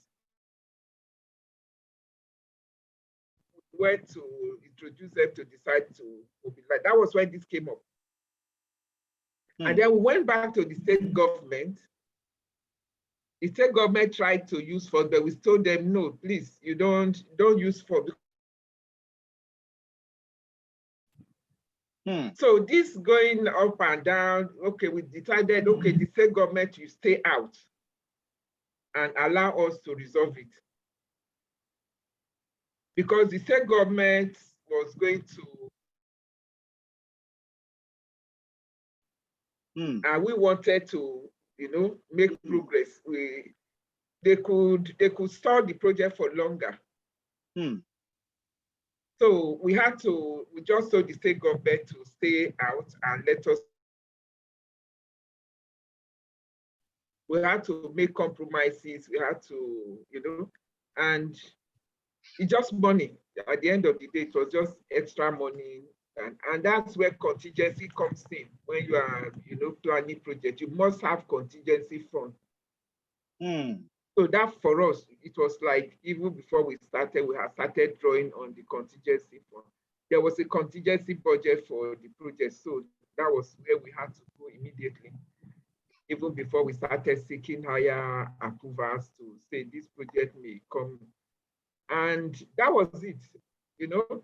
where to introduce them to decide to mobilize. That was when this came up. And then we went back to the state government. The state government tried to use funds, but we told them, no, please, you don't use funds. So this going up and down, okay, we decided, okay, the state government will stay out and allow us to resolve it. Because the state government was going to, and we wanted to, you know, make progress. They could start the project for longer. So we just told the state government to stay out and let us. We had to make compromises. We had to, you know, and it's just money. At the end of the day, it was just extra money. And that's where contingency comes in. When you are, you know, planning project, you must have contingency fund. So that for us, it was like, even before we started, we had started drawing on the contingency fund. There was a contingency budget for the project. So that was where we had to go immediately, even before we started seeking higher approvals to say this project may come. And that was it, you know,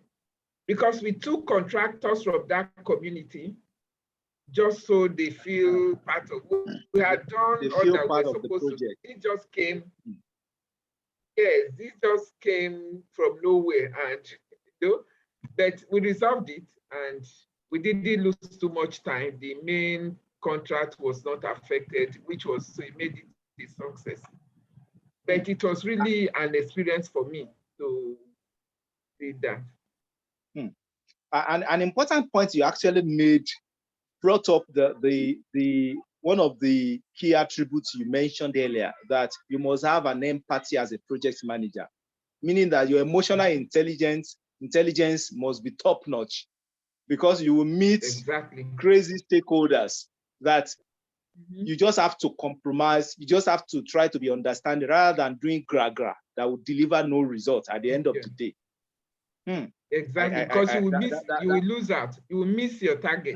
because we took contractors from that community just so they feel part of what we had done all that we're supposed to. It just came, yes, this just came from nowhere, and you know, but we resolved it and we didn't lose too much time. The main contract was not affected, which was, so it made it a success. But it was really an experience for me to see that. An important point you actually made brought up the one of the key attributes you mentioned earlier, that you must have an empathy as a project manager, meaning that your emotional intelligence must be top notch, because you will meet crazy stakeholders that You just have to compromise. You just have to try to be understanding rather than doing gra-gra that will deliver no result at the end of the day. Exactly, because you will lose out. You will miss your target.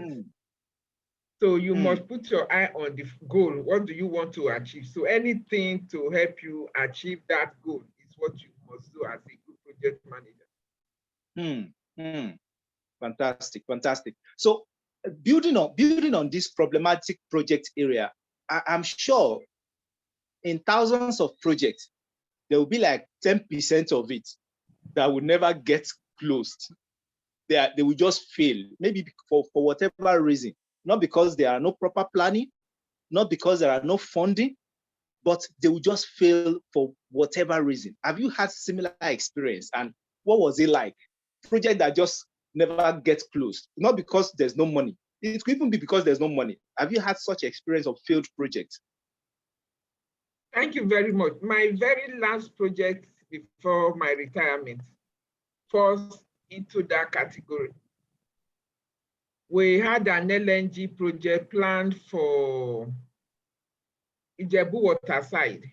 So you must put your eye on the goal. What do you want to achieve? So anything to help you achieve that goal is what you must do as a good project manager. Fantastic, fantastic. So building on this problematic project area, I'm sure in thousands of projects, there will be like 10% of it that will never get closed. They will just fail, maybe for whatever reason, not because there are no proper planning, not because there are no funding, but they will just fail for whatever reason. Have you had similar experience? And what was it like? Project that just never gets closed, not because there's no money. It could even be because there's no money. Have you had such experience of failed projects? Thank you very much. My very last project before my retirement falls into that category. We had an LNG project planned for Ijebu water side.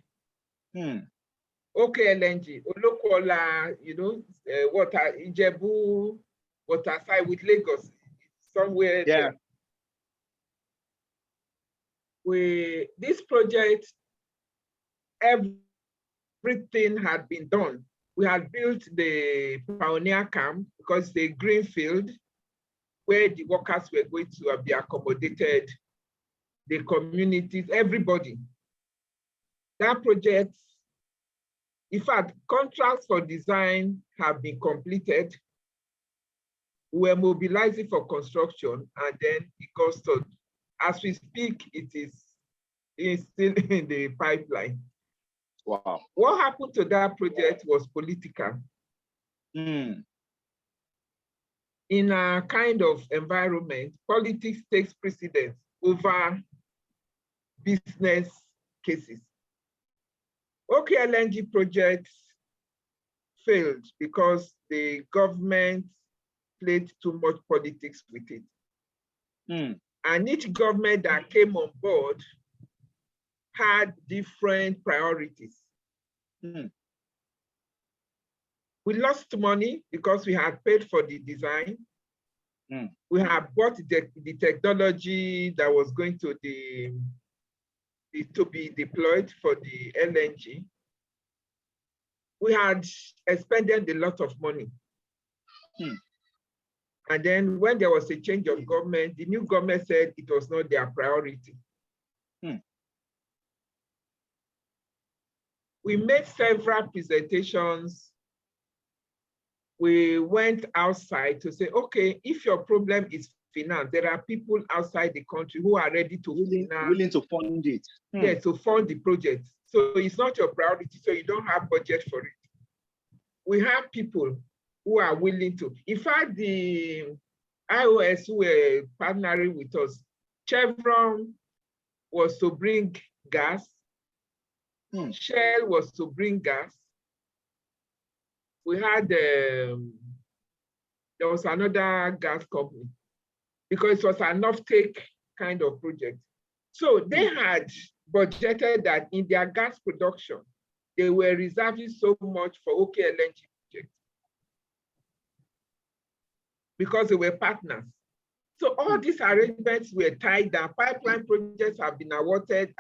Okay, LNG, Olokola, water, Ijebu water side with Lagos, somewhere there. This project, everything had been done. We had built the pioneer camp because the green field where the workers were going to be accommodated, the communities, everybody. That project, in fact, contracts for design have been completed. We were mobilizing for construction, and then it got started. As we speak, it is still in the pipeline. Wow. What happened to that project was political. In a kind of environment, politics takes precedence over business cases. Okay, LNG projects failed because the government played too much politics with it. And each government that came on board had different priorities. We lost money because we had paid for the design. We had bought the technology that was going to be deployed for the LNG. We had expended a lot of money. And then when there was a change of government, the new government said it was not their priority. We made several presentations. We went outside to say, okay, if your problem is finance, there are people outside the country who are ready to willing to fund it. Yes, to fund the project. So it's not your priority, so you don't have budget for it. We have people who are willing to. In fact, the IOS who were partnering with us, Chevron was to bring gas. Shell was to bring gas. We had, there was another gas company because it was an off-take kind of project. So they had budgeted that in their gas production, they were reserving so much for OK LNG project because they were partners. So all these arrangements were tied down. Pipeline projects have been awarded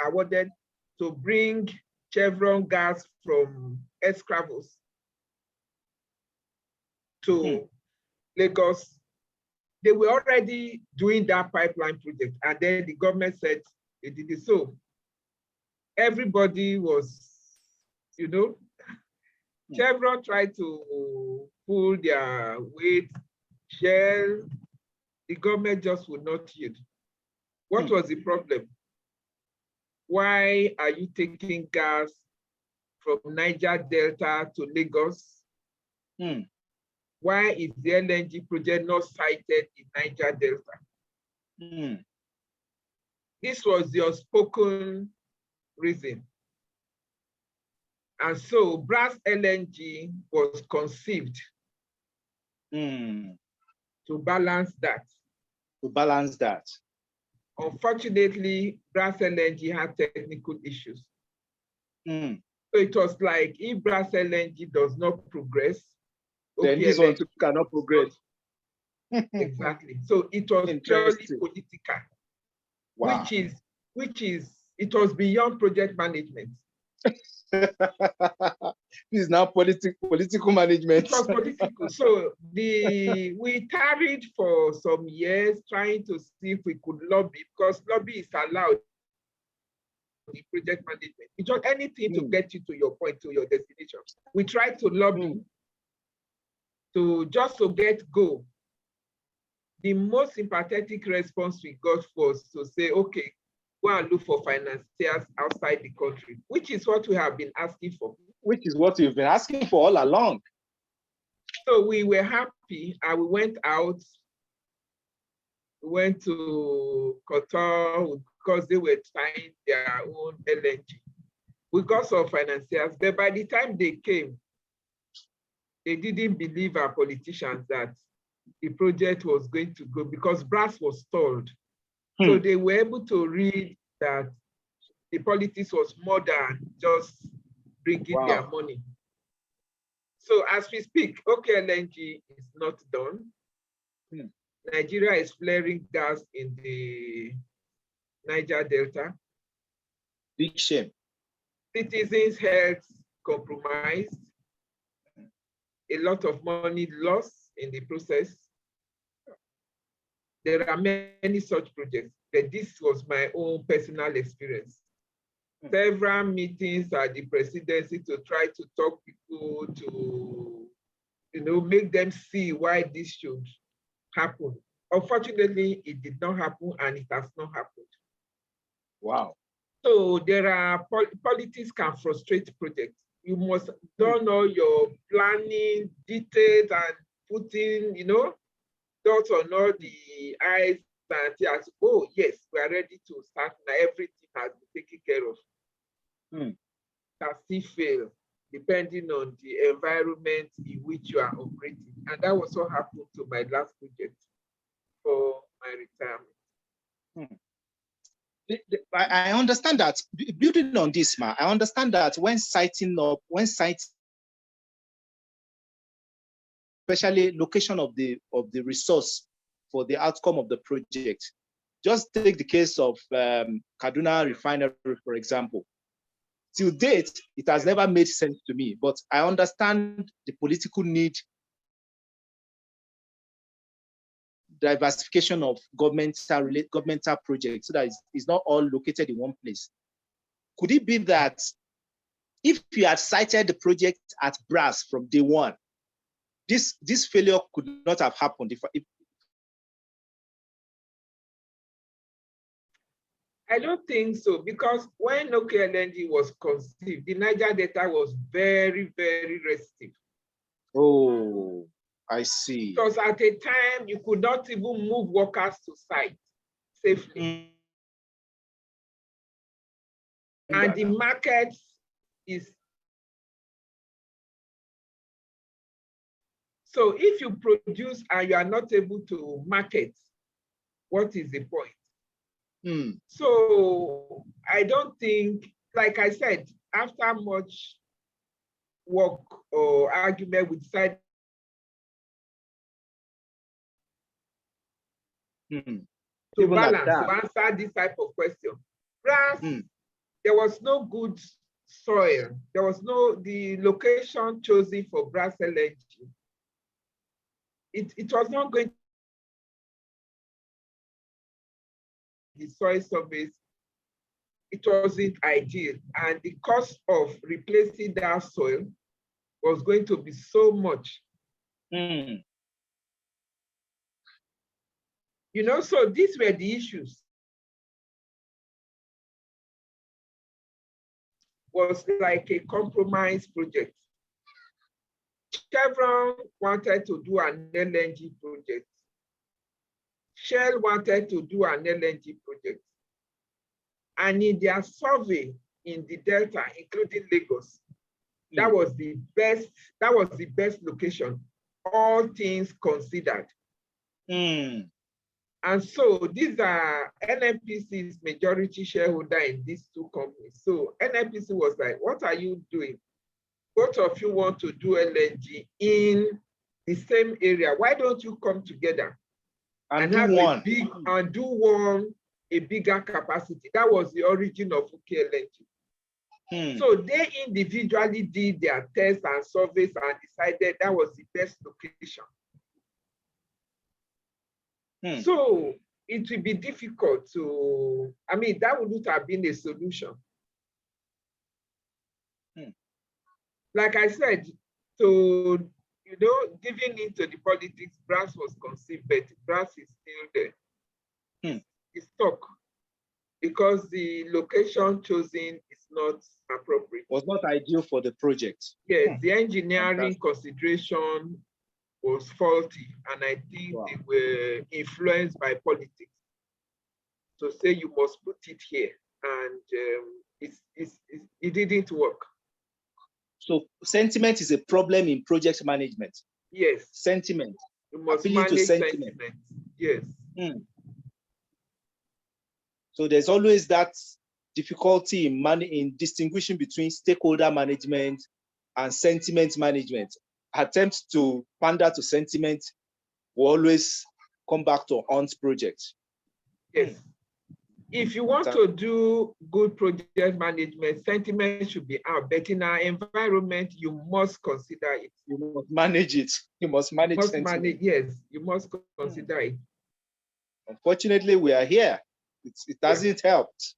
to bring Chevron gas from Escravos to Lagos. They were already doing that pipeline project, and then the government said they did it. So everybody was, Chevron tried to pull their weight, Shell, the government just would not yield. What was the problem? Why are you taking gas from Niger Delta to Lagos? Why is the LNG project not cited in Niger Delta? This was the unspoken reason. And so Brass LNG was conceived to balance that. To balance that. unfortunately, Brass LNG had technical issues. Mm. So it was like, if Brass LNG does not progress, Then this one too cannot progress. Exactly. So it was purely political, wow. which is, it was beyond project management. This is now political management. It was political. So we tarried for some years trying to see if we could lobby, because lobby is allowed in project management. It's not anything to get you to your point, to your destination. We tried to lobby to just to get go. The most sympathetic response we got was to say, okay, go and look for financiers outside the country, which is what we have been asking for. Which is what you've been asking for all along. So we were happy and we went out. We went to Qatar because they were trying their own LNG. We got some financiers, but by the time they came, they didn't believe our politicians that the project was going to go, because Brass was stalled. So they were able to read that the politics was more than just bringing their money. So as we speak, LNG is not done. Nigeria is flaring gas in the Niger Delta. Big shame. Citizens' health compromised. A lot of money lost in the process. There are many such projects, but this was my own personal experience. Several meetings at the presidency to try to talk people to, make them see why this should happen. Unfortunately, it did not happen and it has not happened. Wow. So there are, politics can frustrate projects. You must done all your planning, details, and putting, dots on all the I's and T's. Oh, yes, we are ready to start now. Everything has been taken care of. Can still fail, depending on the environment in which you are operating. And that was what happened to my last project for my retirement. I understand that. Building on this, I understand that when citing, especially location of the resource for the outcome of the project. Just take the case of Kaduna Refinery, for example. Till date, it has never made sense to me, but I understand the political need, diversification of governmental projects, so that it's not all located in one place. Could it be that if you had cited the project at Brass from day one, this failure could not have happened? If I don't think so, because when LNG was conceived, the Niger Delta was very, very restive. Oh, I see. Because at a time, you could not even move workers to site safely. And the market is... So if you produce and you are not able to market, what is the point? So I don't think, like I said, after much work or argument, we decided to balance, to answer this type of question. Brass, there was no good soil. There was the location chosen for Brass LNG. It was not going to the soil surface. It wasn't ideal. And the cost of replacing that soil was going to be so much. So these were the issues. Was like a compromise project. Chevron wanted to do an LNG project. Shell wanted to do an LNG project. And in their survey in the Delta, including Lagos, that was the best location, all things considered. And And so these are NNPC's majority shareholder in these two companies. So NNPC was like, what are you doing? Both of you want to do LNG in the same area. Why don't you come together and do have one. A bigger capacity? That was the origin of LNG. So they individually did their tests and surveys and decided that was the best location. So it will be difficult to, I mean, that wouldn't have been a solution. Like I said, so, you know, giving into the politics, brass was conceived, but brass is still there. It's stuck because the location chosen is not appropriate. Was not ideal for the project. Yes, the engineering consideration was faulty, and I think they were influenced by politics. So say you must put it here, and it didn't work. So sentiment is a problem in project management. Yes. Sentiment. You must manage sentiment. Yes. So there's always that difficulty in distinguishing between stakeholder management and sentiment management. Attempts to pander to sentiment will always come back to Hunt's project. Yes. If you want to do good project management, sentiment should be out. But in our environment, you must consider it. You must manage it. You must manage sentiment. Yes, you must consider it. Unfortunately, we are here. It hasn't helped.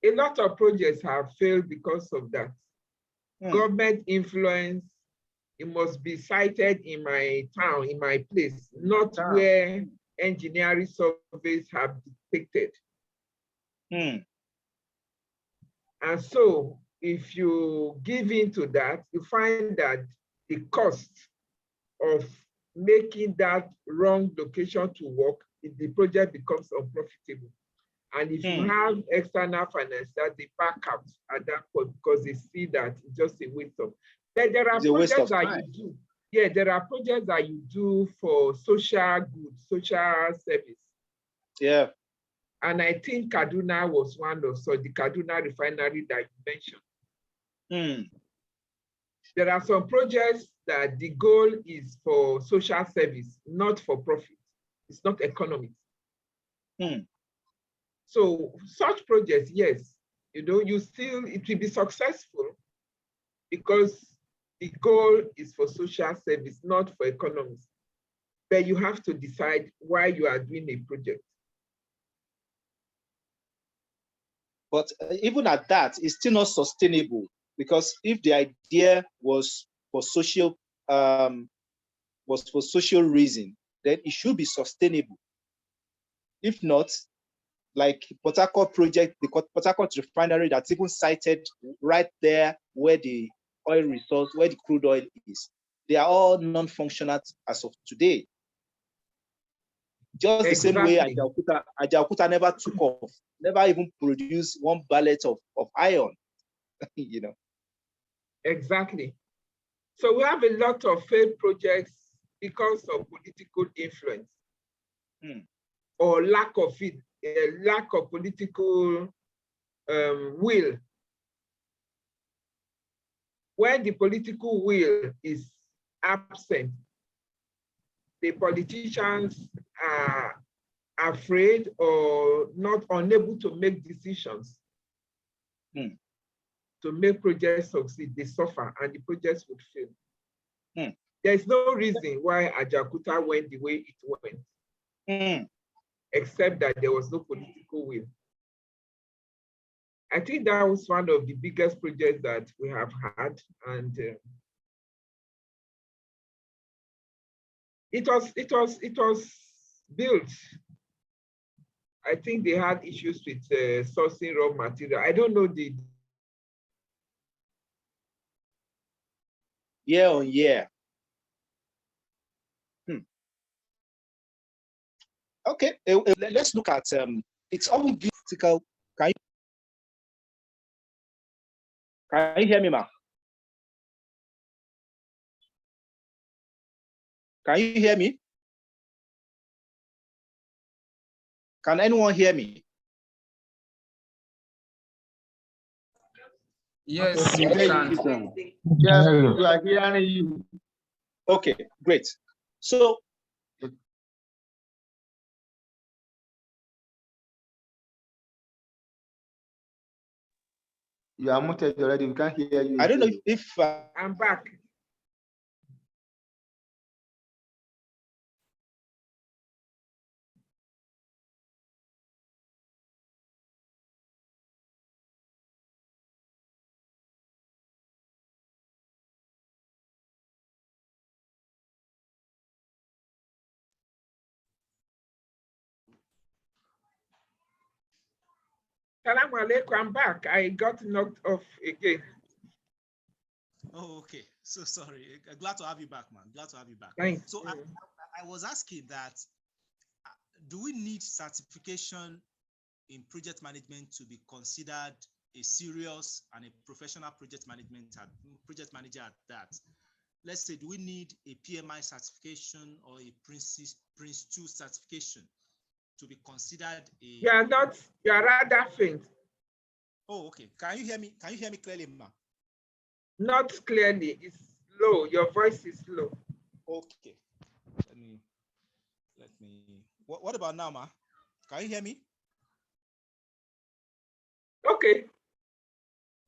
A lot of projects have failed because of that. Government influence, it must be cited in my town, in my place, not where engineering surveys have depicted. And so if you give into that, you find that the cost of making that wrong location to work, the project becomes unprofitable. And if you have external financiers, they back out at that point because they see that it's just a waste of. But there are projects that you do. Yeah, there are projects that you do for social good, social service. Yeah. And I think Kaduna was one of, so the Kaduna refinery that you mentioned. There are some projects that the goal is for social service, not for profit. It's not economic. So such projects, yes, you know, it will be successful because the goal is for social service, not for economics. But you have to decide why you are doing a project. But even at that, it's still not sustainable because if the idea was for social reason, then it should be sustainable. If not, like Port Harcourt project, the Port Harcourt refinery that's even cited right there where the oil resource, where the crude oil is, they are all non-functional as of today. Just the same way Ajaokuta never took off, never even produced one barrel of iron, you know. Exactly. So we have a lot of failed projects because of political influence or lack of it, lack of political will. When the political will is absent, the politicians are afraid or not unable to make decisions to make projects succeed. They suffer and the projects would fail. There's no reason why Ajaokuta went the way it went, except that there was no political will. I think that was one of the biggest projects that we have had, and it was built. I think they had issues with sourcing raw material. I don't know the year on year. Okay, let's look at it's often critical. Can you hear me, ma? Can you hear me? Can anyone hear me? Yes, we can. Yes, we are hearing you. Okay, great. So you are muted already. We can't hear you. I don't know if I'm back. Salam alaikum, I'm back. I got knocked off again. Oh, okay. So sorry. Glad to have you back, man. Glad to have you back. Thanks. So I was asking that, do we need certification in project management to be considered a serious and a professional project manager at that? Let's say, do we need a PMI certification or a Prince 2 certification to be considered a... You are rather faint. Oh, okay. Can you hear me? Can you hear me clearly, ma? Not clearly, it's low. Your voice is low. Okay. Let me. What about now, ma? Can you hear me? Okay.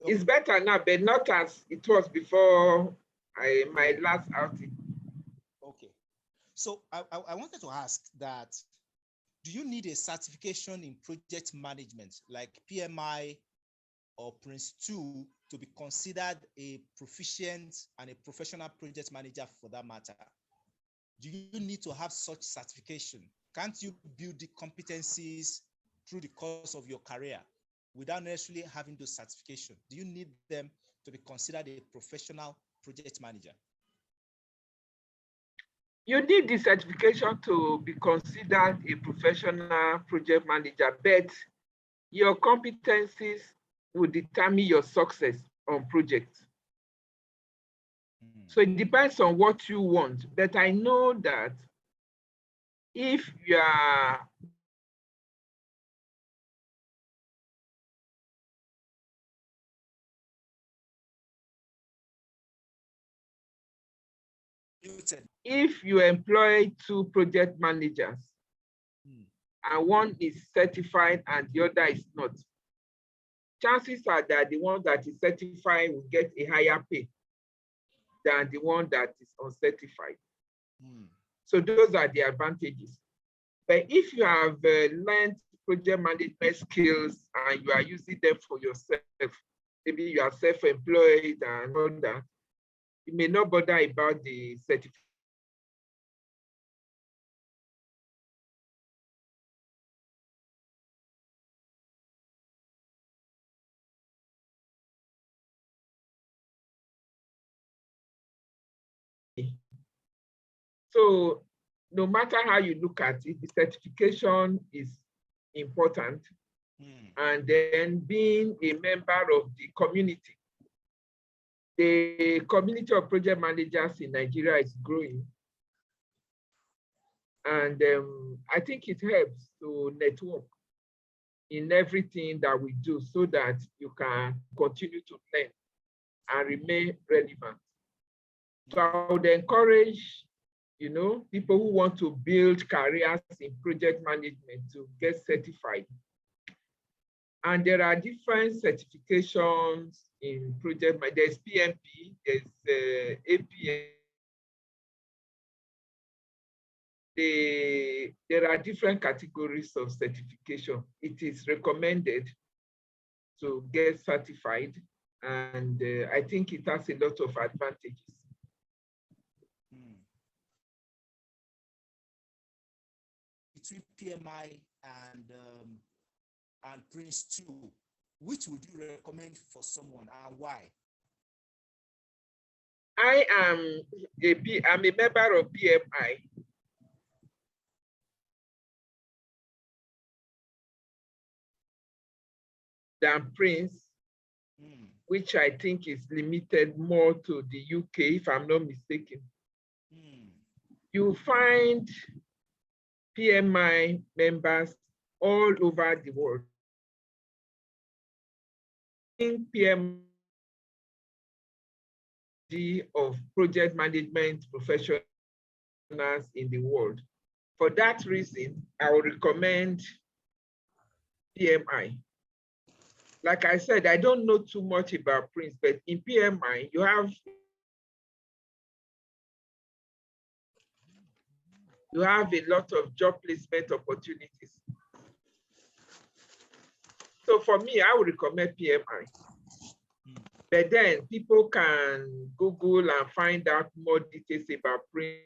It's better now, but not as it was before my last outing. Okay. So I wanted to ask that, do you need a certification in project management like PMI or Prince 2 to be considered a proficient and a professional project manager for that matter? Do you need to have such certification? Can't you build the competencies through the course of your career without necessarily having those certifications? Do you need them to be considered a professional project manager? You need the certification to be considered a professional project manager, but your competencies will determine your success on projects. So it depends on what you want. But I know that if you are if you employ 2 project managers and one is certified and the other is not, chances are that the one that is certified will get a higher pay than the one that is uncertified. So those are the advantages. But if you have learned project management skills and you are using them for yourself, maybe you are self-employed and all that, you may not bother about the certificate. So no matter how you look at it, the certification is important. And then being a member of the community. The community of project managers in Nigeria is growing. And I think it helps to network in everything that we do so that you can continue to learn and remain relevant. So I would encourage, people who want to build careers in project management to get certified. And there are different certifications in project. There's PMP, there's APM. There are different categories of certification. It is recommended to get certified, and I think it has a lot of advantages. Between PMI and Prince 2, which would you recommend for someone and why? I'm a member of PMI. Than Prince, which I think is limited more to the UK, if I'm not mistaken. You find PMI members all over the world. In PM of project management professionals in the world. For that reason, I would recommend PMI. Like I said, I don't know too much about Prince, but in PMI, you have a lot of job placement opportunities. So for me, I would recommend PMI. But then people can Google and find out more details about Prince.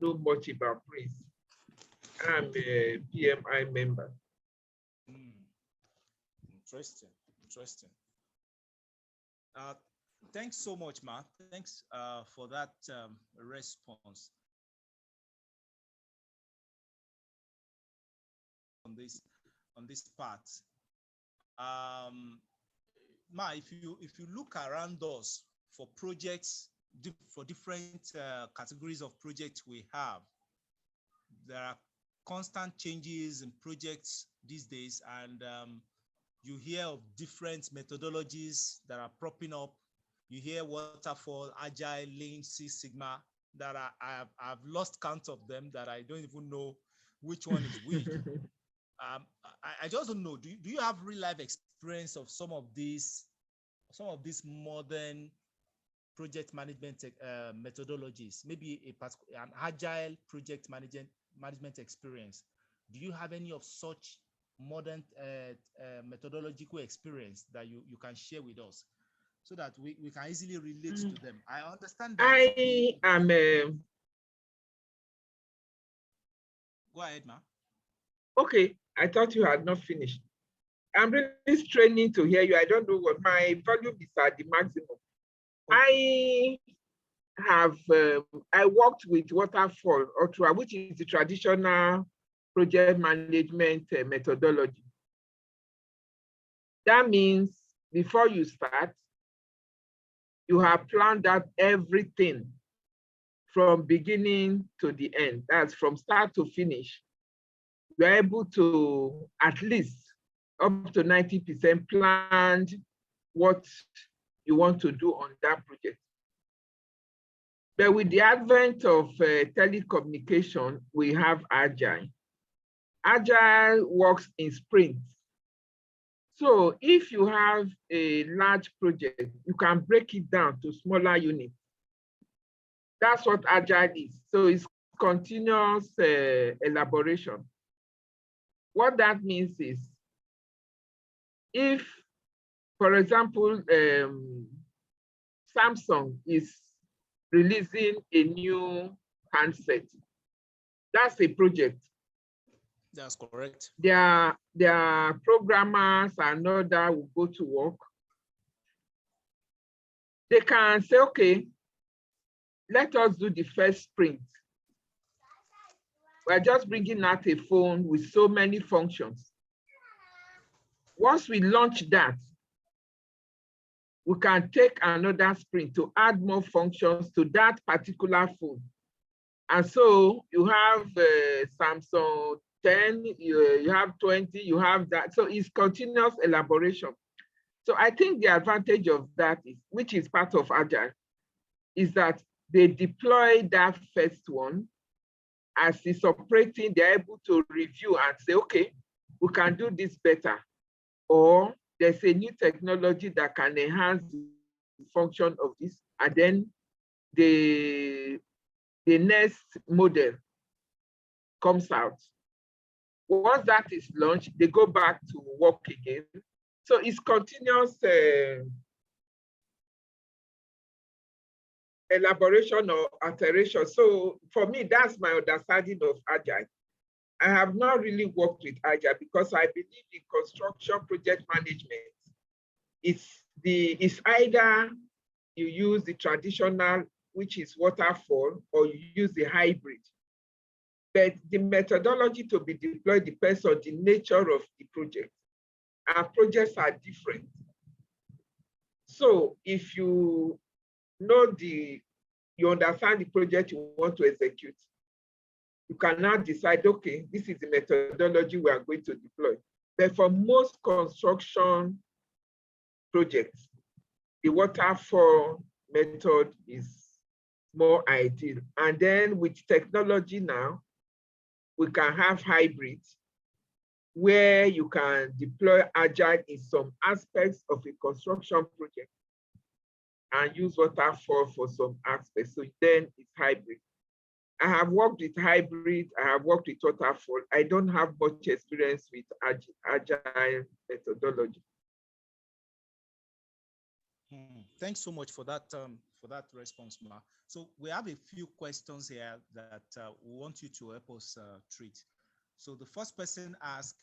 Know much about Prince. I'm a PMI member. Interesting, interesting. Thanks so much, Ma. Thanks for that response on this part. Ma, if you look around us for projects, for different categories of projects we have, there are constant changes in projects these days, and you hear of different methodologies that are propping up. You hear waterfall, agile, lean, Six Sigma, that I've lost count of them, that I don't even know which one is which. I just don't know. Do you have real life experience of some of these modern project management methodologies? Maybe an agile project management experience. Do you have any of such modern methodological experience that you can share with us, so that we can easily relate to them? I understand that. I am. Go ahead, Ma. Okay, I thought you had not finished. I'm really straining to hear you. I don't know what my volume is at the maximum. I have I worked with waterfall ultra, which is the traditional project management methodology. That means before you start, you have planned out everything from beginning to the end. That's from start to finish. You're able to at least up to 90% plan what you want to do on that project. But with the advent of telecommunication, we have agile. Agile works in sprints. So if you have a large project, you can break it down to smaller units. That's what agile is. So it's continuous elaboration. What that means is, if, for example, Samsung is releasing a new handset, that's a project. That's correct. Their programmers and all that will go to work. They can say, okay, let us do the first sprint. We're just bringing out a phone with so many functions. Once we launch that, we can take another sprint to add more functions to that particular phone. And so you have Samsung 10, you have 20, you have that. So it's continuous elaboration. So I think the advantage of that is, which is part of Agile, is that they deploy that first one. As it's operating, they're able to review and say, okay, we can do this better. Or there's a new technology that can enhance the function of this. And then the next model comes out. Once that is launched, they go back to work again. So it's continuous elaboration or iteration. So for me, that's my understanding of Agile. I have not really worked with Agile because I believe in construction project management. It's either you use the traditional, which is waterfall, or you use the hybrid. But the methodology to be deployed depends on the nature of the project. Our projects are different. So if you know you understand the project you want to execute, you can now decide, okay, this is the methodology we are going to deploy. But for most construction projects, the waterfall method is more ideal. And then with technology now, we can have hybrids where you can deploy agile in some aspects of a construction project and use waterfall for some aspects. So then it's hybrid. I have worked with hybrid, I have worked with waterfall. I don't have much experience with agile methodology. Thanks so much for that response, Ma. So we have a few questions here that we want you to help us treat. So the first person asked,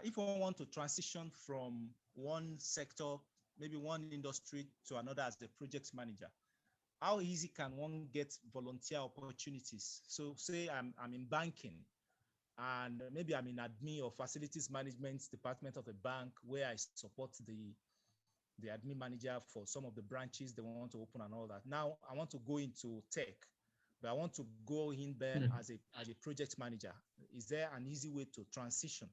if one want to transition from one sector, maybe one industry to another as the project manager, how easy can one get volunteer opportunities? So say I'm in banking and maybe I'm in admin or facilities management department of a bank where I support the admin manager for some of the branches they want to open and all that. Now I want to go into tech, but I want to go in there as a project manager. Is there an easy way to transition?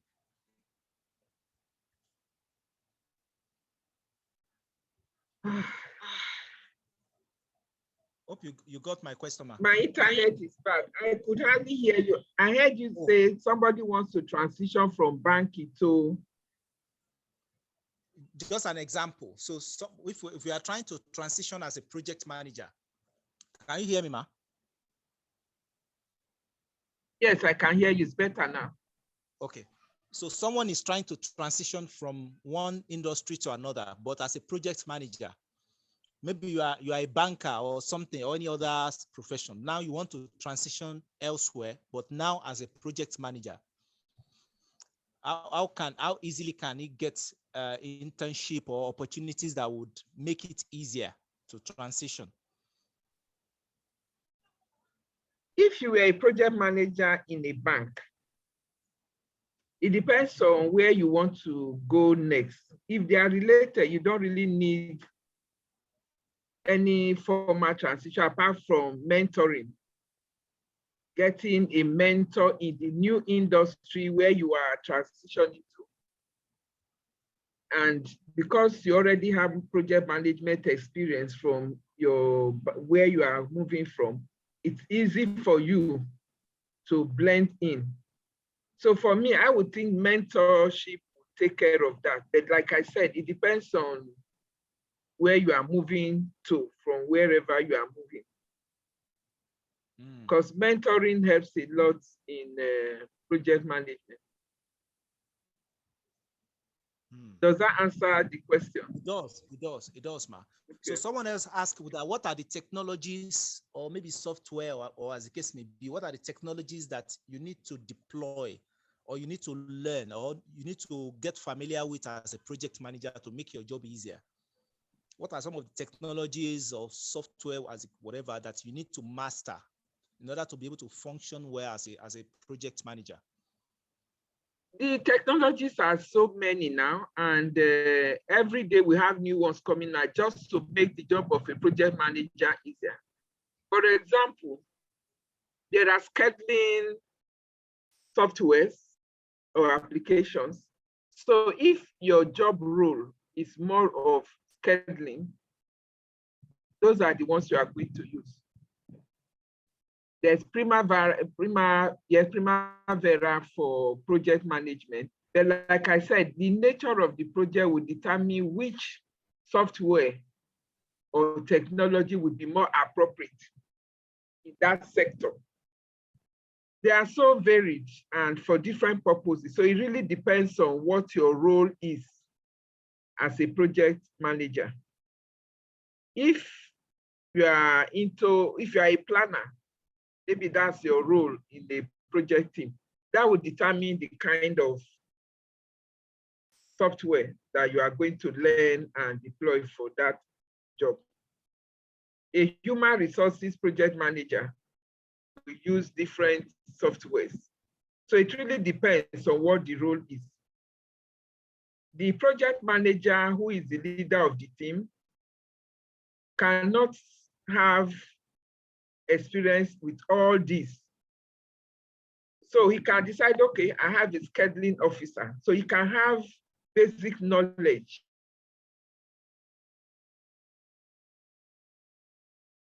Hope you got my question, Ma. My internet is bad. I could hardly hear you. I heard you say somebody wants to transition from banking to. Just an example. So if we are trying to transition as a project manager, can you hear me, Ma? Yes, I can hear you. It's better now. Okay. So someone is trying to transition from one industry to another, but as a project manager, maybe you are a banker or something or any other profession. Now you want to transition elsewhere, but now as a project manager, how easily can it get internship or opportunities that would make it easier to transition? If you were a project manager in a bank, it depends on where you want to go next. If they are related, you don't really need any formal transition apart from mentoring, getting a mentor in the new industry where you are transitioning to. And because you already have project management experience from where you are moving from, it's easy for you to blend in. So for me, I would think mentorship would take care of that. But like I said, it depends on where you are moving to, from wherever you are moving. Because mentoring helps a lot in project management. Does that answer the question? It does, Ma. Okay. So someone else asked, what are the technologies or maybe software or as the case may be, what are the technologies that you need to deploy or you need to learn or you need to get familiar with as a project manager to make your job easier? What are some of the technologies or software as whatever that you need to master in order to be able to function well as a project manager? The technologies are so many now, and every day we have new ones coming out just to make the job of a project manager easier. For example, there are scheduling softwares or applications. So if your job role is more of scheduling, those are the ones you are going to use. There's Primavera for project management. But like I said, the nature of the project will determine which software or technology would be more appropriate in that sector. They are so varied and for different purposes. So it really depends on what your role is as a project manager. If you are a planner, maybe that's your role in the project team. That would determine the kind of software that you are going to learn and deploy for that job. A human resources project manager will use different softwares. So it really depends on what the role is. The project manager, who is the leader of the team, cannot have experience with all these So he can decide, okay, I have a scheduling officer. So he can have basic knowledge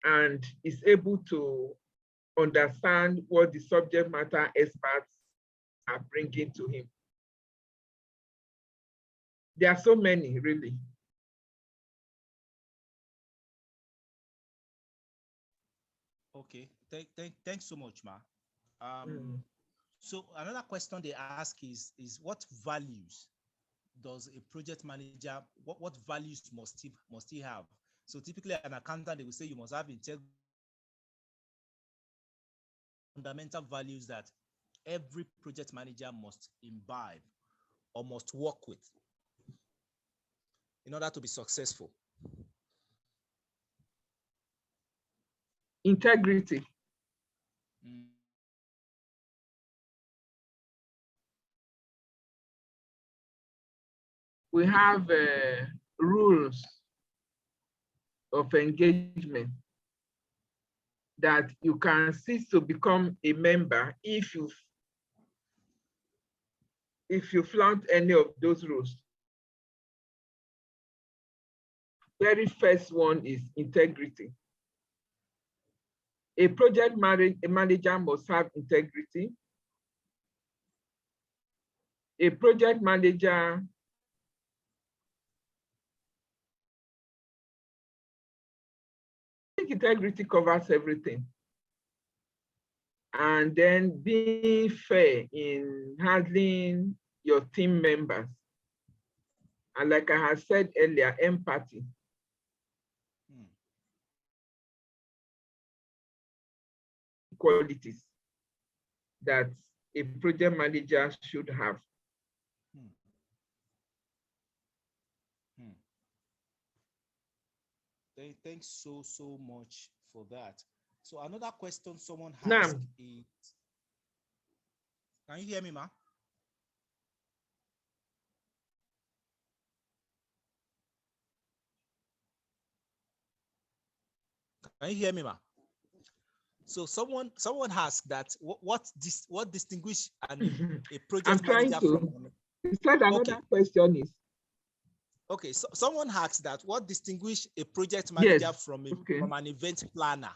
and is able to understand what the subject matter experts are bringing to him. There are so many, really. Okay, thanks so much, Ma. So another question they ask is what values does a project manager, what values must he have? So typically an accountant, they will say you must have fundamental values that every project manager must imbibe or must work with in order to be successful. Integrity. We have rules of engagement that you can cease to become a member if you flaunt any of those rules. Very first one is integrity. A project manager must have integrity. A project manager integrity covers everything. And then being fair in handling your team members. And like I had said earlier, empathy. Qualities that a project manager should have. Thanks so much for that. So another question someone asked Now, is, can you hear me, Ma? Can you hear me, Ma? So someone asked that what distinguish a project manager from? You said another question is. Okay, so someone asked that what distinguish a project manager from an event planner?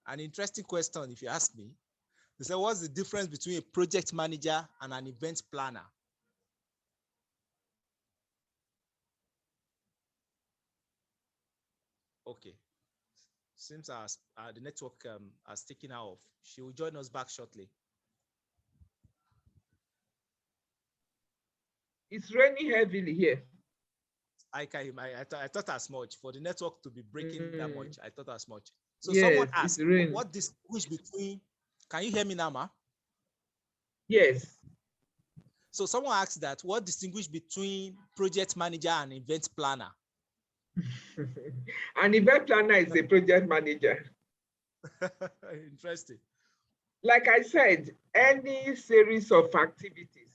An interesting question, if you ask me. They said, what's the difference between a project manager and an event planner? Okay. Seems as the network has taken her off. She will join us back shortly. It's raining heavily here. I thought as much. For the network to be breaking that much, I thought as much. So yes, someone asked, what distinguish between, can you hear me now, Ma? Yes. So someone asked that, what distinguish between project manager and event planner? An event planner is a project manager. Interesting. Like I said, any series of activities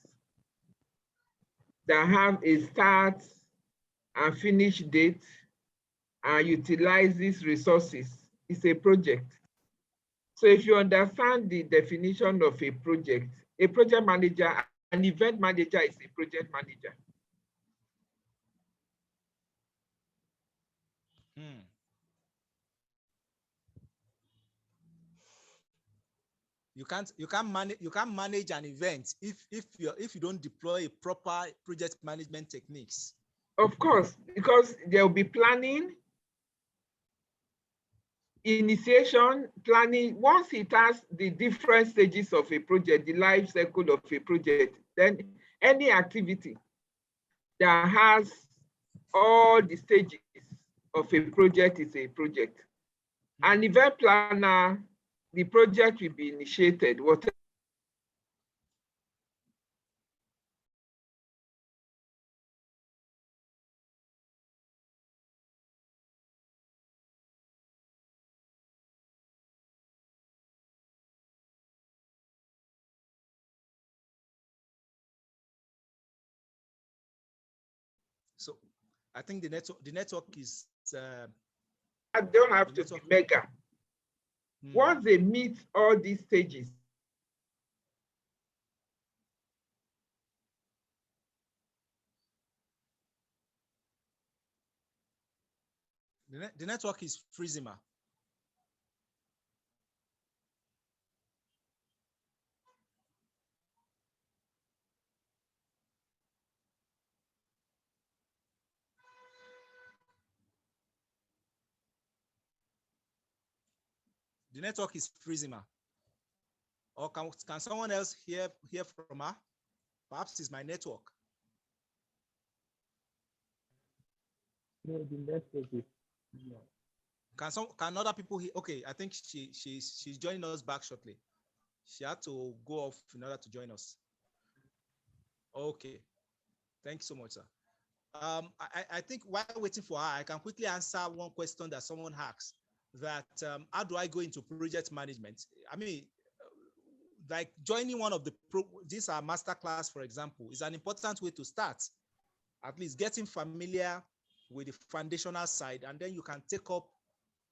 that have a start and finish date and utilizes resources is a project. So if you understand the definition of a project manager, an event manager is a project manager. You can't manage an event if you don't deploy proper project management techniques. Of course, because there will be planning, initiation, planning. Once it has the different stages of a project, the life cycle of a project, then any activity that has all the stages of a project is a project. An event planner, the project will be initiated, whatever. So I think the network is I don't have to be mega. Once they meet all these stages, the network is freezing, ma. The network is freezing, ma. Or can someone else hear from her? Perhaps it's my network. No, the network is Can other people hear? Okay, I think she's joining us back shortly. She had to go off in order to join us. Okay, thank you so much, sir. I think while waiting for her, I can quickly answer one question that someone asked. That how do I go into project management? I mean, like joining one of the these are masterclass, for example, is an important way to start. At least getting familiar with the foundational side, and then you can take up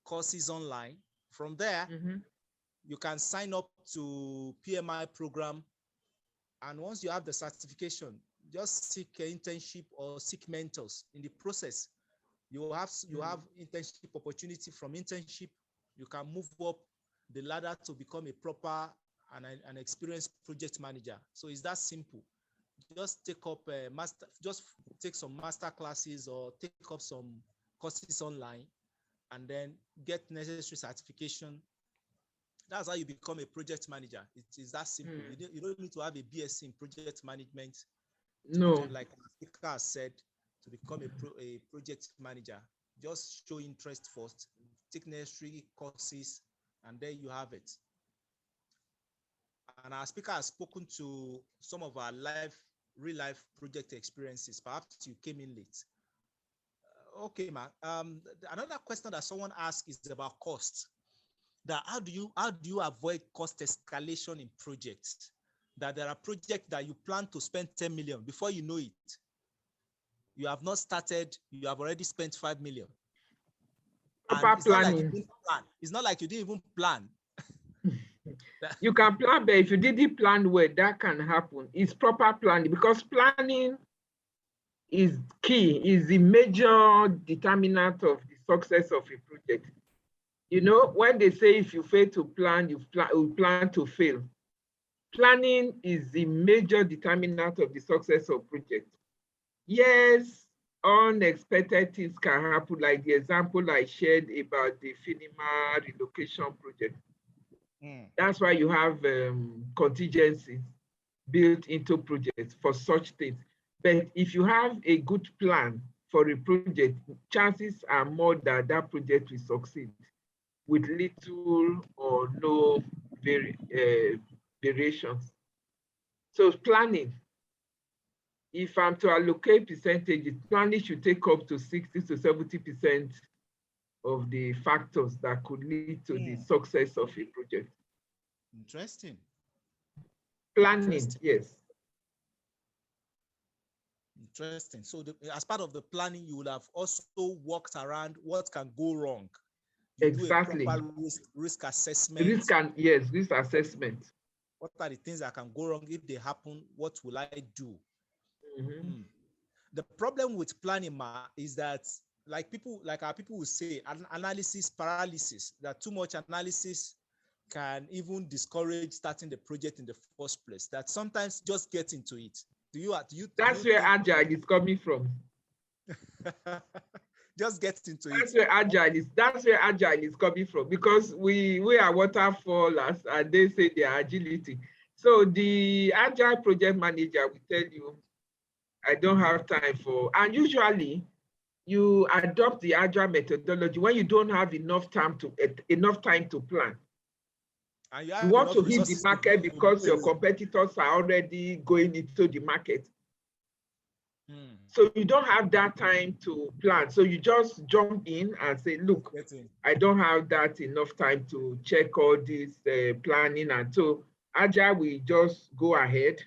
courses online. From there, you can sign up to PMI program, and once you have the certification, just seek an internship or seek mentors. In the process, you have internship opportunity. From internship, you can move up the ladder to become a proper and an experienced project manager. So it's that simple. Just take up just take some master classes or take up some courses online, and then get necessary certification. That's how you become a project manager. It is that simple. You don't need to have a BSc in project management. No. Like Africa said, to become a project manager. Just show interest first, take necessary courses, and there you have it. And our speaker has spoken to some of our real life project experiences. Perhaps you came in late. Okay, man. Another question that someone asked is about cost. That how do you avoid cost escalation in projects? That there are projects that you plan to spend 10 million before you know it. You have not started, you have already spent 5 million. Proper planning. It's not like you didn't even plan. You can plan, but if you didn't plan well, that can happen. It's proper planning, because planning is key, is the major determinant of the success of a project. You know, when they say if you fail to plan, you plan to fail. Planning is the major determinant of the success of project. Yes, unexpected things can happen, like the example I shared about the Finima relocation project. That's why you have contingencies built into projects for such things. But if you have a good plan for a project, chances are more that that project will succeed with little or no variations. So planning, if I'm to allocate percentages, planning should take up to 60 to 70% of the factors that could lead to the success of a project. Interesting. Planning, yes. Interesting. So as part of the planning, you will have also worked around what can go wrong. You exactly. Do a proper risk assessment. Risk assessment. What are the things that can go wrong? If they happen, what will I do? The problem with planning, is that like our people will say, analysis paralysis, that too much analysis can even discourage starting the project in the first place. That sometimes just get into it. That's where agile is coming from. Just get into it. That's where agile is coming from, because we are waterfallers and they say they are agility. So the agile project manager will tell you, I don't have time for, and usually you adopt the agile methodology when you don't have enough time to plan. And you want to hit the market because your competitors are already going into the market. So you don't have that time to plan. So you just jump in and say, look, I don't have that enough time to check all this planning. And so agile will just go ahead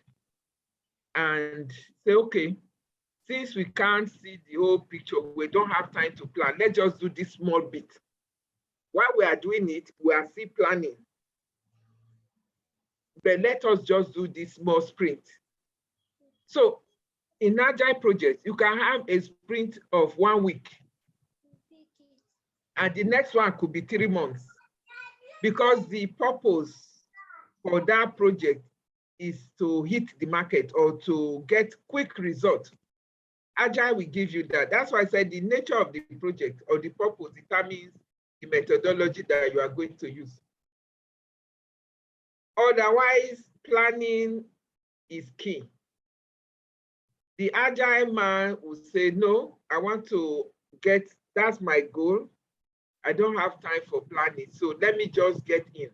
and say, okay, since we can't see the whole picture, we don't have time to plan, let's just do this small bit. while we are doing it, we are still planning. But let us just do this small sprint. So in agile projects, you can have a sprint of 1 week, and the next one could be 3 months, because the purpose for that project is to hit the market or to get quick results. Agile will give you that. That's why I said the nature of the project or the purpose determines the methodology that you are going to use. Otherwise, planning is key. The agile man will say, no, I want to get, that's my goal. I don't have time for planning, so let me just get in.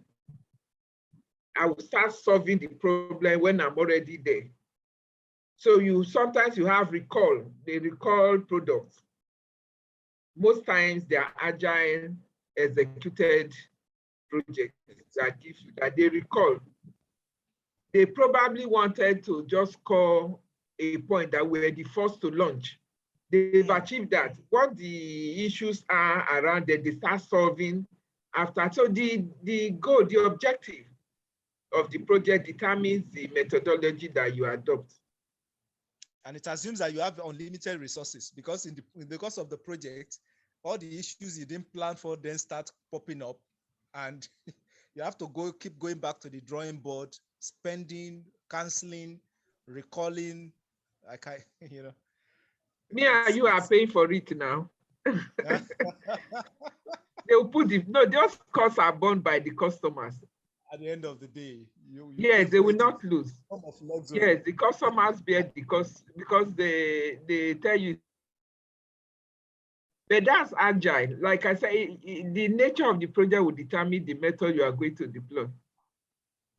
I will start solving the problem when I'm already there. So sometimes you have recall, they recall products. Most times they are agile executed projects that give you that they recall. They probably wanted to just call a point that we're the first to launch. They've achieved that. What the issues are around that they start solving after. So the goal, the objective of the project determines the methodology that you adopt. And it assumes that you have unlimited resources, because in the course of the project, all the issues you didn't plan for then start popping up, and you have to keep going back to the drawing board, spending, canceling, recalling. You know. Me and you are paying for it now. They will put those costs are borne by the customers. At the end of the day, yes, they will not lose. Yes, the customers bear the cost because they tell you. But that's agile. Like I say, the nature of the project will determine the method you are going to deploy.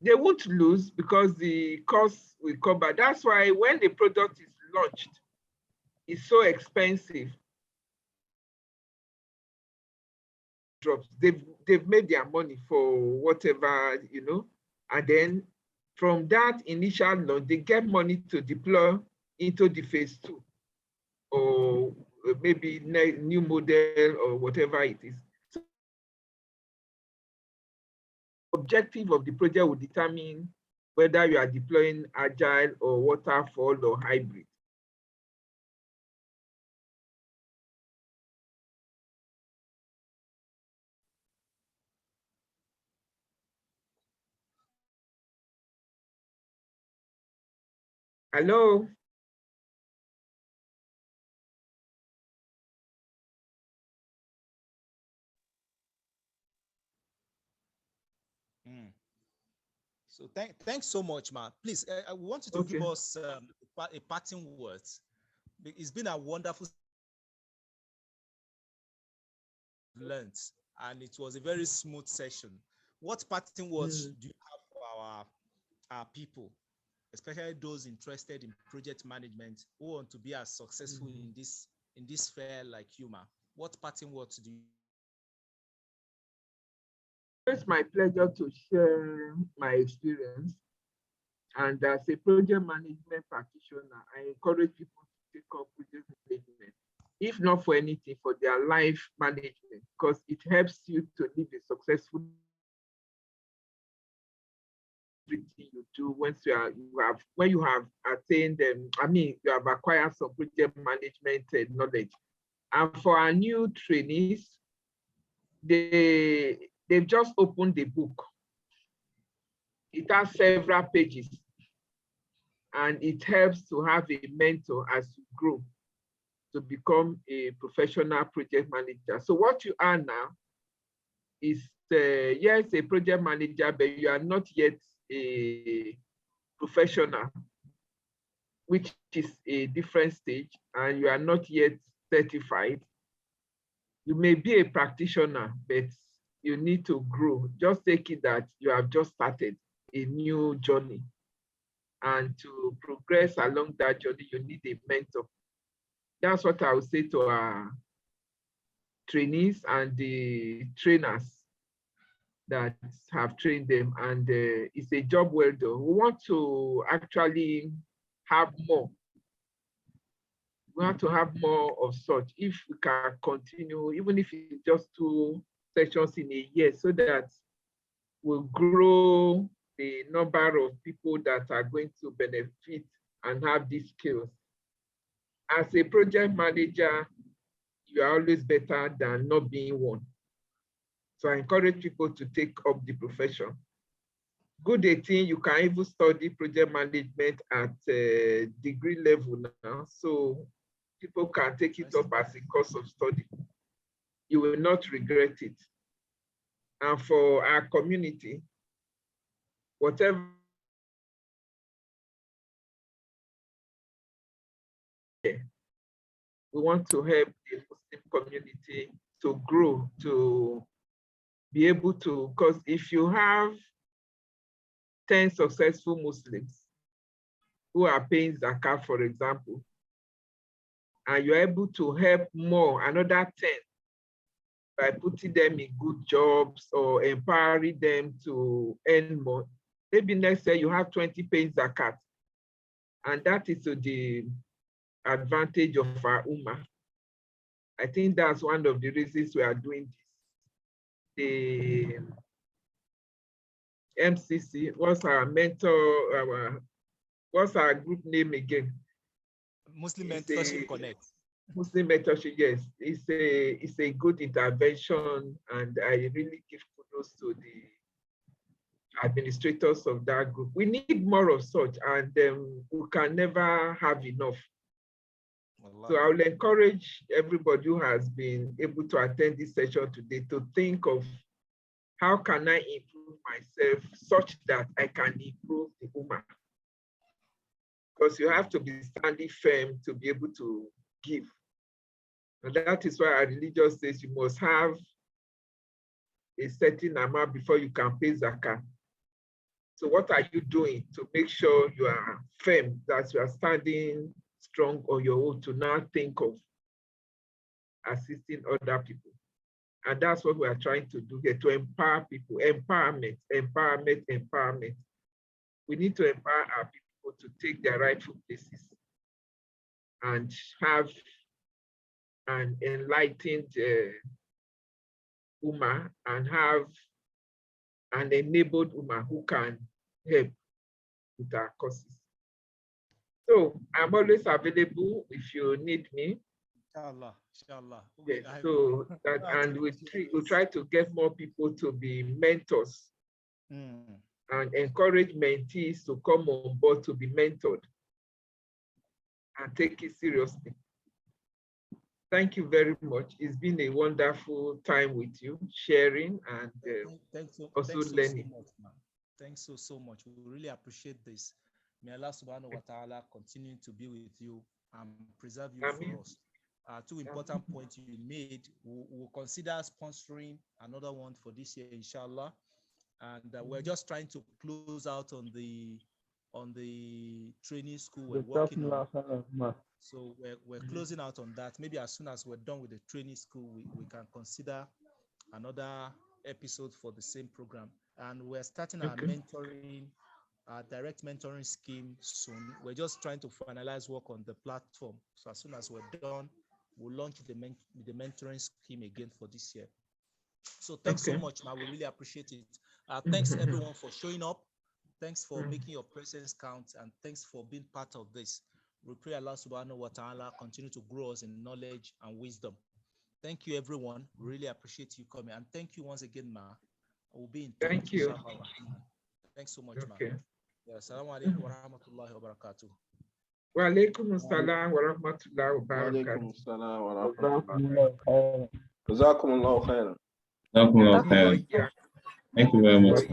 They won't lose because the cost will cover. That's why when the product is launched, it's so expensive. Drops. They've made their money for whatever, and then from that initial launch, they get money to deploy into the phase 2 or maybe new model or whatever it is. So the objective of the project will determine whether you are deploying agile or waterfall or hybrid. Hello? So thanks so much, man. Please, I want you to give us a parting words. It's been a wonderful learned, and it was a very smooth session. What parting words do you have for our people, especially those interested in project management who want to be as successful in this sphere like you, man? What parting words do you? It's my pleasure to share my experience. And as a project management practitioner, I encourage people to take up project management, if not for anything, for their life management, because it helps you to live a successful you do once when you have attained you have acquired some project management knowledge. And for our new trainees, they've just opened the book. It has several pages, and it helps to have a mentor as you grow to become a professional project manager. So what you are now is, yes, a project manager, but you are not yet a professional, which is a different stage, and you are not yet certified. You may be a practitioner, but you need to grow. Just take it that you have just started a new journey. And to progress along that journey, you need a mentor. That's what I would say to our trainees and the trainers that have trained them. And it's a job well done. We want to actually have more. We want to have more of such. If we can continue, even if it's just 2 sessions in a year so that we'll grow the number of people that are going to benefit and have these skills. As a project manager, you are always better than not being one. So I encourage people to take up the profession. Good 18, you can even study project management at degree level now. So people can take it up as a course of study. You will not regret it. And for our community, whatever we want to help the Muslim community to grow, to be able to, because if you have 10 successful Muslims who are paying zakat, for example, and you're able to help more, another 10, by putting them in good jobs or empowering them to earn more. Maybe next year you have 20 paying zakat, and that is to the advantage of our ummah. I think that's one of the reasons we are doing this. The MCC, what's our mentor, what's our group name again? Muslim Mentorship Connect. Muslim Mentorship, yes. It's a good intervention, and I really give kudos to the administrators of that group. We need more of such, and we can never have enough. So I will encourage everybody who has been able to attend this session today to think of how can I improve myself such that I can improve the ummah. Because you have to be standing firm to be able to give. And that is why our religion says you must have a certain amount before you can pay zakat. So what are you doing to make sure you are firm, that you are standing strong on your own to now think of assisting other people? And that's what we are trying to do here, to empower people, empowerment, empowerment, empowerment. We need to empower our people to take their rightful places and have an enlightened ummah and have an enabled ummah who can help with our causes. So I'm always available if you need me. Inshallah, inshallah. Yes, so that, and we try to get more people to be mentors and encourage mentees to come on board to be mentored and take it seriously. Thank you very much. It's been a wonderful time with you, sharing and also learning. Thanks so much. We really appreciate this. May Allah subhanahu wa ta'ala continue to be with you and preserve you for us. Two important points you made. We'll consider sponsoring another one for this year, inshallah. And we're just trying to close out on the training school we're working on. So we're closing out on that. Maybe as soon as we're done with the training school, we can consider another episode for the same program. And we're starting our mentoring, direct mentoring scheme soon. We're just trying to finalize work on the platform. So as soon as we're done, we'll launch the mentoring scheme again for this year. So thanks so much, man. We really appreciate it. Thanks everyone for showing up. Thanks for making your presence count, and thanks for being part of this. We pray Allah subhanahu wa ta'ala continue to grow us in knowledge and wisdom. Thank you, everyone. We really appreciate you coming. And thank you once again, Ma. We'll be in touch. Thank you. Thanks so much, Ma. Yeah, assalamu alaikum wa rahmatullahi wa barakatuh. Wa alaikum assalam wa rahmatullahi wa barakatuh. Jazakumullahu khairan. Thank you very much.